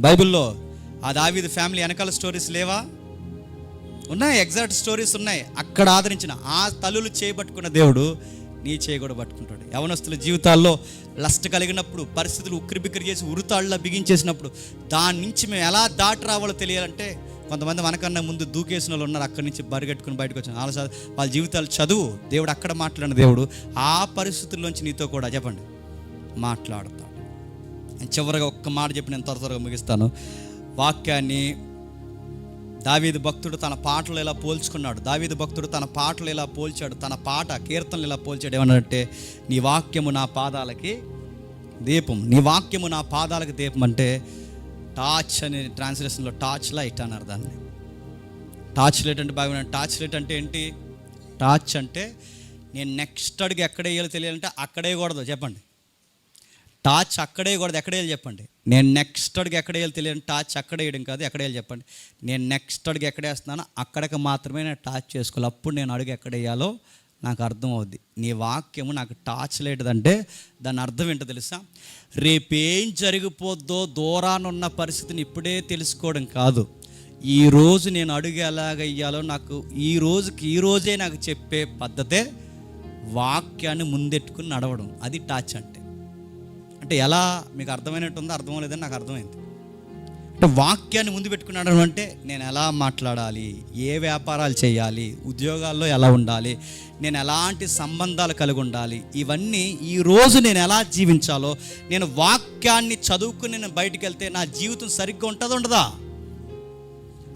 బైబిల్లో ఆ దావీదు ఫ్యామిలీ వెనకాల స్టోరీస్ లేవా? ఉన్నాయి, ఎగ్జాక్ట్ స్టోరీస్ ఉన్నాయి. అక్కడ ఆదరించిన ఆ తల్లులు చేయబట్టుకున్న దేవుడు నీ చేయి కూడా పట్టుకుంటాడు. యవనస్తుల జీవితాల్లో లస్ట్ కలిగినప్పుడు, పరిస్థితులు ఉక్కిరిబిక్కిరి చేసి ఉరుతాళ్ళ బిగించేసినప్పుడు దాని నుంచి మేము ఎలా దాటి రావాలో తెలియాలంటే కొంతమంది మనకన్నా ముందు దూకేసిన వాళ్ళు ఉన్నారు. అక్కడి నుంచి బరిగట్టుకుని బయటకు వచ్చిన వాళ్ళ జీవితాలు చదువు. దేవుడు అక్కడ మాట్లాడిన దేవుడు ఆ పరిస్థితుల్లోంచి నీతో కూడా చెప్పండి మాట్లాడతాడు. చివరిగా ఒక్క మాట చెప్పి నేను త్వరగా ముగిస్తాను. వాక్యాన్ని దావీదు భక్తుడు తన పాటలు ఇలా పోల్చుకున్నాడు. దావీదు భక్తుడు తన పాటలు ఇలా పోల్చాడు, తన పాట కీర్తనలు ఇలా పోల్చాడు. ఏమన్నాడంటే, నీ వాక్యము నా పాదాలకి దీపం. నీ వాక్యము నా పాదాలకి దీపం అంటే టార్చ్ అనే ట్రాన్స్లేషన్లో టార్చ్ లైట్ అన్నారు దాన్ని. టార్చ్ లైట్ అంటే బాగా, టార్చ్ లైట్ అంటే ఏంటి? టార్చ్ అంటే నేను నెక్స్ట్ అడుగు ఎక్కడ వేయాలో తెలియాలంటే అక్కడే కూడదు. చెప్పండి, టార్చ్ అక్కడే కూడదు. ఎక్కడ వేయాలి చెప్పండి? నేను నెక్స్ట్ అడుగు ఎక్కడ వేయాలి తెలియదు. టార్చ్ అక్కడ వేయడం కాదు, ఎక్కడ వేయాలి చెప్పండి? నేను నెక్స్ట్ అడుగు ఎక్కడ వేస్తున్నానో అక్కడికి మాత్రమే నేను టార్చ్ చేసుకోవాలి. అప్పుడు నేను అడుగు ఎక్కడ వేయాలో నాకు అర్థం అవుద్ది. నీ వాక్యము నాకు టార్చ్ లేదంటే దాని అర్థం ఏంటో తెలుసా? రేపేం జరిగిపోద్దో దూరానున్న పరిస్థితిని ఇప్పుడే తెలుసుకోవడం కాదు, ఈరోజు నేను అడుగు ఎలాగ వేయాలో నాకు ఈ రోజే నాకు చెప్పే పద్ధతే వాక్యాన్ని ముందెట్టుకుని నడవడం. అది టార్చ్ అంటే. అంటే ఎలా మీకు అర్థమైనట్టుందో అర్థం లేదని నాకు అర్థమైంది. అంటే వాక్యాన్ని ముందు పెట్టుకున్నాడు అంటే నేను ఎలా మాట్లాడాలి, ఏ వ్యాపారాలు చేయాలి, ఉద్యోగాల్లో ఎలా ఉండాలి, నేను ఎలాంటి సంబంధాలు కలిగి ఉండాలి, ఇవన్నీ ఈరోజు నేను ఎలా జీవించాలో నేను వాక్యాన్ని చదువుకుని నేను బయటికి వెళ్తే నా జీవితం సరిగ్గా ఉంటుందా ఉండదా?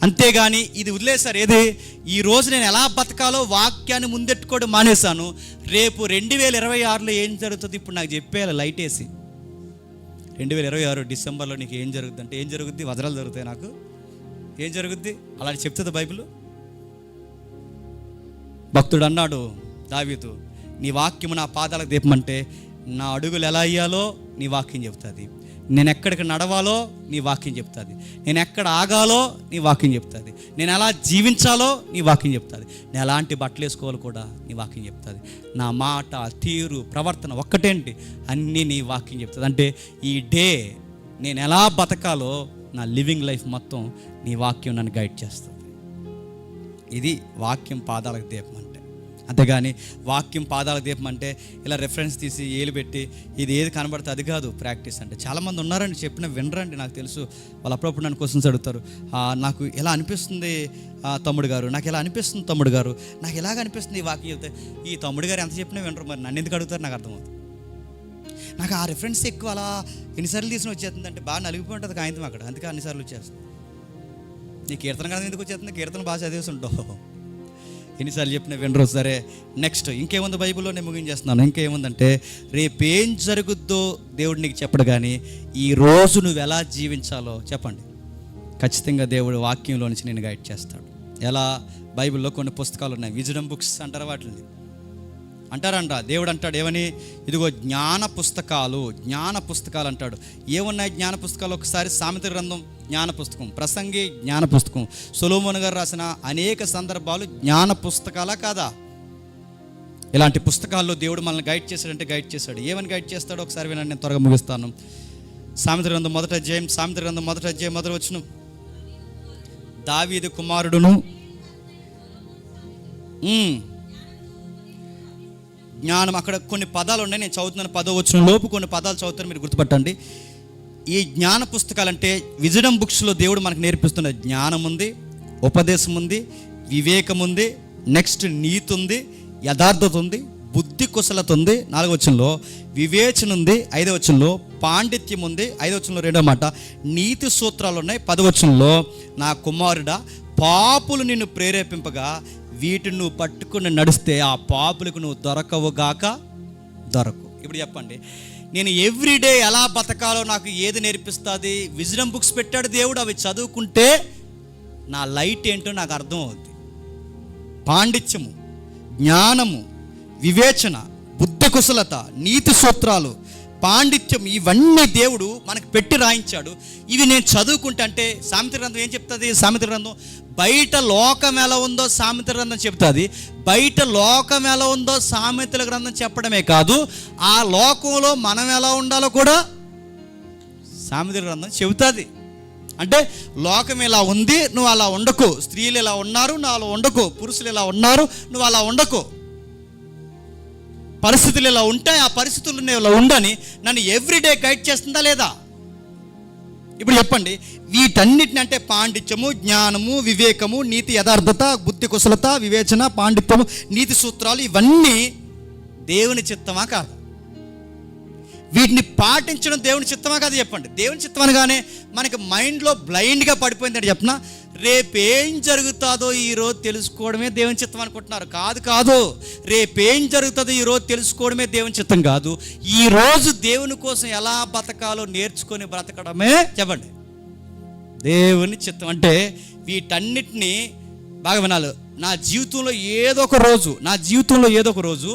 అంతేగాని ఇది వదిలేశారు. ఏది? ఈరోజు నేను ఎలా బతకాలో వాక్యాన్ని ముందెట్టుకోవడం మానేశాను. రేపు 2026లో ఏం జరుగుతుంది ఇప్పుడు నాకు చెప్పేయాలి లైట్ వేసి. 2026 డిసెంబర్లో నీకు ఏం జరుగుద్ది అంటే ఏం జరుగుద్ది? వజ్రాలు జరుగుతాయి. నాకు ఏం జరుగుద్ది అలాంటి చెప్తుంది బైబిల్. భక్తుడు అన్నాడు దావీదు, నీ వాక్యము నా పాదాలకు దీపం అంటే నా అడుగులు ఎలా అయ్యాలో నీ వాక్యం చెప్తుంది, నేను ఎక్కడికి నడవాలో నీ వాక్యం చెప్తుంది, నేను ఎక్కడ ఆగాలో నీ వాక్యం చెప్తుంది, నేను ఎలా జీవించాలో నీ వాక్యం చెప్తుంది, నేను ఎలాంటి బట్టలు వేసుకోవాలో కూడా నీ వాక్యం చెప్తుంది. నా మాట, తీరు, ప్రవర్తన ఒక్కటేంటి అన్నీ నీ వాక్యం చెప్తుంది. అంటే ఈ డే నేను ఎలా బతకాలో నా లివింగ్ లైఫ్ మొత్తం నీ వాక్యం నన్ను గైడ్ చేస్తుంది. ఇది వాక్యం పాదాలకు దీపం అంటే. అంతేగాని వాక్యం పాదాలకు దీపం అంటే ఇలా రెఫరెన్స్ తీసి ఏలు పెట్టి ఇది ఏది కనబడితే అది కాదు ప్రాక్టీస్ అంటే. చాలామంది ఉన్నారండి చెప్పిన వినరండి. నాకు తెలుసు వాళ్ళు అప్పుడప్పుడు నన్ను క్వశ్చన్స్ అడుగుతారు. నాకు ఎలా అనిపిస్తుంది తమ్ముడు గారు, నాకు ఎలా అనిపిస్తుంది తమ్ముడు గారు, నాకు ఎలాగ అనిపిస్తుంది ఈ వాక్యం చెప్తే. ఈ తమ్ముడు గారు ఎంత చెప్పినా వినరు, మరి నన్ను ఎందుకు అడుగుతారు నాకు అర్థమవుతుంది. నాకు ఆ రెఫరెన్స్ ఎక్కువ అలా ఎన్నిసార్లు తీసిన వచ్చేస్తుంది అంటే బాగా నలిగిపోయి ఉంటుంది కాగితం అక్కడ, అందుకే అన్నిసార్లు వచ్చేస్తుంది. నీ కీర్తన కదా ఎందుకు వచ్చేస్తుంది? కీర్తన బాగా చదివేసి ఉంటావు, ఎన్నిసార్లు చెప్పిన వినరు. సరే నెక్స్ట్ ఇంకేముంది బైబిల్లో? నేను ముగించేస్తున్నాను. ఇంకేముందంటే రేపేం జరుగుద్దో దేవుడు నీకు చెప్పడు, కానీ ఈరోజు నువ్వు ఎలా జీవించాలో చెప్పండి ఖచ్చితంగా దేవుడు వాక్యంలో నుంచి నేను గైడ్ చేస్తాడు. ఎలా? బైబిల్లో కొన్ని పుస్తకాలు ఉన్నాయి, విజ్డమ్ బుక్స్ అంటారు వాటిని. అంటారంట దేవుడు అంటాడు ఏమని? ఇదిగో జ్ఞాన పుస్తకాలు అంటాడు. ఏమున్నాయి జ్ఞాన పుస్తకాలు? ఒకసారి సామెతల గ్రంథం జ్ఞాన పుస్తకం, ప్రసంగి జ్ఞాన పుస్తకం, సొలొమోను గారు రాసిన అనేక సందర్భాలు జ్ఞాన పుస్తకాలా కాదా? ఇలాంటి పుస్తకాల్లో దేవుడు మనల్ని గైడ్ చేశాడంటే గైడ్ చేశాడు. ఏమని గైడ్ చేస్తాడో ఒకసారి వినండి, నేను త్వరగా ముగిస్తాను. సామెతల గ్రంథం మొదటి అధ్యాయం మొదటి వచనం. దావీదు కుమారుడును జ్ఞానం. అక్కడ కొన్ని పదాలు ఉన్నాయి, నేను చదువుతున్నాను. 10వ వచనం లోపు కొన్ని పదాలు చదువుతాను, మీరు గుర్తుపట్టండి. ఈ జ్ఞాన పుస్తకాలంటే విజ్డమ్ బుక్స్లో దేవుడు మనకు నేర్పిస్తున్న జ్ఞానం ఉంది, ఉపదేశం ఉంది, వివేకం ఉంది, నెక్స్ట్ నీతి ఉంది, యథార్థత ఉంది, బుద్ధి కుశలత ఉంది 4వ వచనంలో, వివేచన ఉంది 5వ వచనంలో, పాండిత్యం ఉంది 5వ వచనంలో, 2వ మాట నీతి సూత్రాలు ఉన్నాయి 10వ వచనంలో. నా కుమారుడా, పాపులు నిన్ను ప్రేరేపింపగా వీటిని నువ్వు పట్టుకుని నడిస్తే ఆ పాపులకు నువ్వు దొరకవుగాక దొరకు. ఇప్పుడు చెప్పండి, నేను ఎవ్రీడే ఎలా బతకాలో నాకు ఏది నేర్పిస్తుంది? విజ్డమ్ బుక్స్ పెట్టాడు దేవుడు, అవి చదువుకుంటే నా లైట్ ఏంటో నాకు అర్థం అవుద్ది. పాండిత్యము, జ్ఞానము, వివేచన, బుద్ధి కుశలత, నీతి సూత్రాలు, పాండిత్యం, ఇవన్నీ దేవుడు మనకు పెట్టి రాయించాడు. ఇవి నేను చదువుకుంటా అంటే సామెతల గ్రంథం ఏం చెప్తుంది? సామెతల గ్రంథం బయట లోకం ఎలా ఉందో సామెతల గ్రంథం చెప్తుంది. బయట లోకం ఎలా ఉందో సామెతల గ్రంథం చెప్పడమే కాదు, ఆ లోకంలో మనం ఎలా ఉండాలో కూడా సామెతల గ్రంథం చెబుతుంది. అంటే లోకం ఇలా ఉంది, నువ్వు అలా ఉండకు. స్త్రీలు ఇలా ఉన్నారు, నువ్వు అలా ఉండకు. పురుషులు ఇలా ఉన్నారు, నువ్వు అలా ఉండకు. పరిస్థితులు ఇలా ఉంటాయి, ఆ పరిస్థితులు ఇలా ఉండని నన్ను ఎవ్రీడే గైడ్ చేస్తుందా లేదా? ఇప్పుడు చెప్పండి, వీటన్నిటిని అంటే పాండిత్యము, జ్ఞానము, వివేకము, నీతి, యథార్థత, బుద్ధి, కుశలత, వివేచన, పాండిత్యము, నీతి సూత్రాలు, ఇవన్నీ దేవుని చిత్తమా కాదు? వీటిని పాటించడం దేవుని చిత్తమా కాదు? చెప్పండి. దేవుని చిత్తం అనగానే మనకి మైండ్లో బ్లైండ్గా పడిపోయిందంటే చెప్పిన, రేపేం జరుగుతుందో ఈరోజు తెలుసుకోవడమే దేవుని చిత్తం అనుకుంటున్నారు. కాదు. రేపేం జరుగుతుందో ఈరోజు తెలుసుకోవడమే దేవుని చిత్తం కాదు. ఈరోజు దేవుని కోసం ఎలా బతకాలో నేర్చుకొని బ్రతకడమే చెప్పండి దేవుని చిత్తం. అంటే వీటన్నిటినీ బాగా వినాలి. నా జీవితంలో ఏదో ఒక రోజు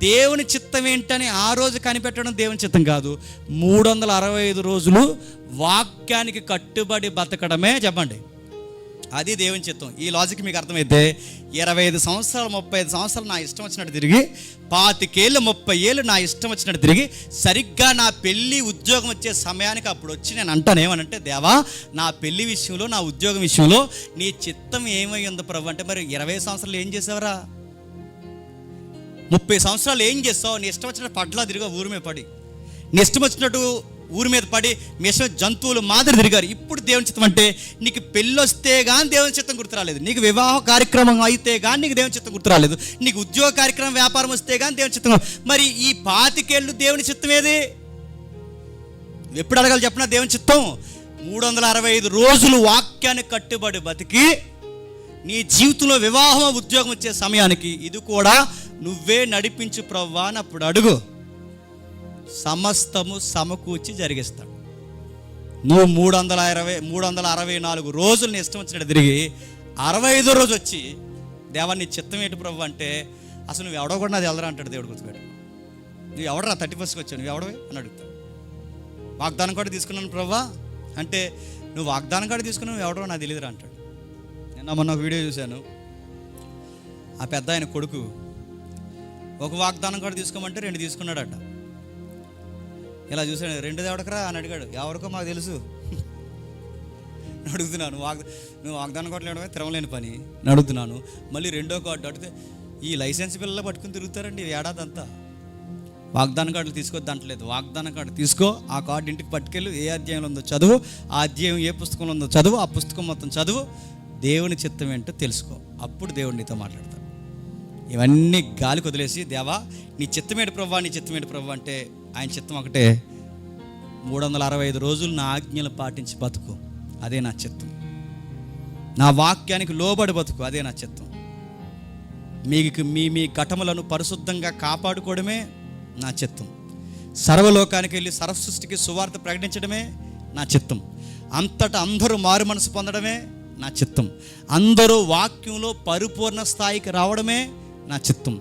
దేవుని చిత్తం ఏంటని ఆ రోజు కనిపెట్టడం దేవుని చిత్తం కాదు. 365 రోజులు వాక్యానికి కట్టుబడి బతకడమే చెప్పండి అది దేవుని చిత్తం. ఈ లాజిక్ మీకు అర్థమైతే 25 సంవత్సరాలు 35 సంవత్సరాలు నా ఇష్టం వచ్చినట్టు తిరిగి, 25 ఏళ్ళు 30 ఏళ్ళు నా ఇష్టం వచ్చినట్టు తిరిగి, సరిగ్గా నా పెళ్ళి ఉద్యోగం వచ్చే సమయానికి అప్పుడు వచ్చి నేను అంటాను ఏమనంటే, దేవా నా పెళ్లి విషయంలో, నా ఉద్యోగం విషయంలో నీ చిత్తం ఏమై ఉందో ప్రభు అంటే, మరి 20 సంవత్సరాలు ఏం చేసావరా? 30 సంవత్సరాలు ఏం చేస్తావు? నీ ఇష్టం వచ్చినట్టు పడ్లా తిరిగా ఊరి మీద పడి, నీ ఇష్టం వచ్చినట్టు ఊరి మీద పడి, మీ ఇష్టం జంతువులు మాదిరి తిరిగారు. ఇప్పుడు దేవుని చిత్తం అంటే నీకు పెళ్ళి వస్తే కానీ దేవుని చిత్తం గుర్తు రాలేదు, నీకు వివాహ కార్యక్రమం అయితే కానీ నీకు దేవుని చిత్తం గుర్తు రాలేదు, నీకు ఉద్యోగ కార్యక్రమం వ్యాపారం వస్తే కానీ దేవుని చిత్తం. మరి ఈ 25 ఏళ్ళు దేవుని చిత్తం ఏది? ఎప్పుడు అడగాలి చెప్పిన దేవుని చిత్తం? 365 రోజులు వాక్యాన్ని కట్టుబడి బతికి నీ జీవితంలో వివాహం ఉద్యోగం వచ్చే సమయానికి ఇది కూడా నువ్వే నడిపించు ప్రవ్వా అని అప్పుడు అడుగు. సమస్తము సమకూర్చి జరిగిస్తాడు. నువ్వు 364 రోజులు నీ ఇష్టం వచ్చినట్టు తిరిగి 65వ రోజు వచ్చి, దేవా నీ చిత్తం ఏంటి ప్రభు అంటే, అసలు నువ్వు ఎవడో కూడా నాది ఎదరా అంటాడు దేవుడు. గుర్తుపెట్టు, నువ్వు ఎవడరా 31st వచ్చావు, నువ్వు ఎవడవే అని అడుగుతావు. వాగ్దానం కూడా తీసుకున్నాను ప్రభా అంటే, నువ్వు వాగ్దానం కూడా తీసుకున్నావు, నువ్వు ఎవడో నాకు తెలియదురా అంటాడు. నిన్న మొన్న ఒక వీడియో చూశాను. ఆ పెద్ద ఆయన కొడుకు ఒక వాగ్దానం కూడా తీసుకోమంటే 2 తీసుకున్నాడట. ఇలా చూసాను, 2 ఎవడకరా అని అడిగాడు. ఎవరికో మాకు తెలుసు అడుగుతున్నాను. నువ్వు వాగ్దానం కార్డులు ఇవ్వడమే తిరగలేని పని అడుగుతున్నాను. మళ్ళీ 2వ కార్డు అడిగితే, ఈ లైసెన్స్ పిల్లలు పట్టుకుని తిరుగుతారండి ఏడాది అంతా. వాగ్దానం కార్డులు తీసుకోవద్దు అంటలేదు. వాగ్దానం కార్డు తీసుకో, ఆ కార్డు ఇంటికి పట్టుకెళ్ళు, ఏ అధ్యాయంలో ఉందో చదువు, ఆ అధ్యాయం ఏ పుస్తకంలో ఉందో చదువు, ఆ పుస్తకం మొత్తం చదువు, దేవుని చిత్తం ఏంటో తెలుసుకో, అప్పుడు దేవుడు నీతో మాట్లాడతాడు. ఇవన్నీ గాలికి వదిలేసి, దేవా నీ చిత్తమేటి ప్రభు, నీ చిత్తమేటి ప్రభు అంటే, ఆయన చిత్తం ఒకటే, 365 రోజులు నా ఆజ్ఞలు పాటించి బతుకు, అదే నా చిత్తం. నా వాక్యానికి లోబడి బతుకు, అదే నా చిత్తం. మీకు మీ ఘటములను పరిశుద్ధంగా కాపాడుకోవడమే నా చిత్తం. సర్వలోకానికి వెళ్ళి సర్వసృష్టికి సువార్త ప్రకటించడమే నా చిత్తం. అంతటా అందరూ మారు మనసు పొందడమే నా చిత్తం. అందరూ వాక్యంలో పరిపూర్ణ స్థాయికి రావడమే నా చిత్తం.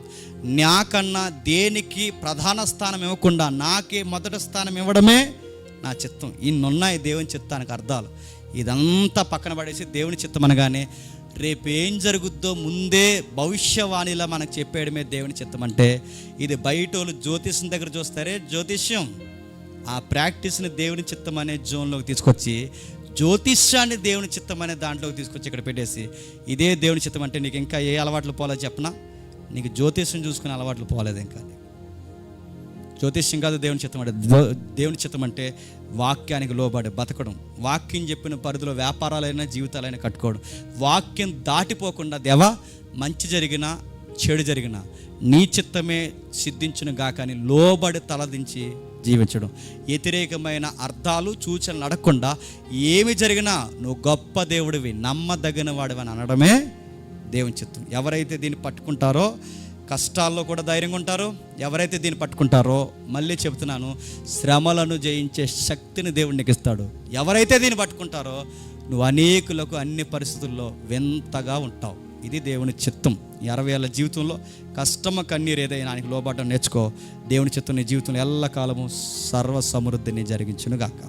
నాకన్నా దేనికి ప్రధాన స్థానం ఇవ్వకుండా నాకే మొదటి స్థానం ఇవ్వడమే నా చిత్తం. ఇన్నున్నాయి దేవుని చిత్తానికి అర్థాలు. ఇదంతా పక్కన పడేసి దేవుని చిత్తం అనగానే రేపేం జరుగుద్దో ముందే భవిష్యవాణిలా మనకు చెప్పేయడమే దేవుని చిత్తం. అంటే ఇది బయటోళ్ళు జ్యోతిష్యం దగ్గర చూస్తారే జ్యోతిష్యం, ఆ ప్రాక్టీస్ని దేవుని చిత్తం అనే జోన్లోకి తీసుకొచ్చి, జ్యోతిష్యాన్ని దేవుని చిత్తం అనే దాంట్లోకి తీసుకొచ్చి ఇక్కడ పెట్టేసి, ఇదే దేవుని చిత్తం అంటే నీకు ఇంకా ఏ అలవాట్లు పోలేదు చెప్పనా? నీకు జ్యోతిష్యం చూసుకునే అలవాట్లు పోలేదు ఇంకా. జ్యోతిష్యం కాదు దేవుని చిత్తం అంటే. దేవుని చిత్తం అంటే వాక్యానికి లోబడి బతకడం, వాక్యం చెప్పిన పరిధిలో వ్యాపారాలైనా జీవితాలైనా కట్టుకోవడం, వాక్యం దాటిపోకుండా దేవా మంచి జరిగినా చెడు జరిగినా నీ చిత్తమే సిద్ధించును గాక అని లోబడి తలదించి జీవించడం. వ్యతిరేకమైన అర్థాలు సూచనలు అడగకుండా ఏమి జరిగినా నువ్వు గొప్ప దేవుడివి, నమ్మదగిన వాడివి అని అనడమే దేవుని చిత్తం. ఎవరైతే దీన్ని పట్టుకుంటారో కష్టాల్లో కూడా ధైర్యంగా ఉంటారు. ఎవరైతే దీన్ని పట్టుకుంటారో, మళ్ళీ చెబుతున్నాను, శ్రమలను జయించే శక్తిని దేవుడు నీకు ఇస్తాడు. ఎవరైతే దీన్ని పట్టుకుంటారో నువ్వు అనేకులకు అన్ని పరిస్థితుల్లో వింతగా ఉంటావు. ఇది దేవుని చిత్తం. 60 ఏళ్ళ జీవితంలో కష్టమ కన్నీరు ఏదైనా ఆయనకి లోబడడం నేర్చుకో. దేవుని చిత్తం నీ జీవితంలో ఎల్లకాలము సర్వ సమృద్ధిని జరిగించును గాక.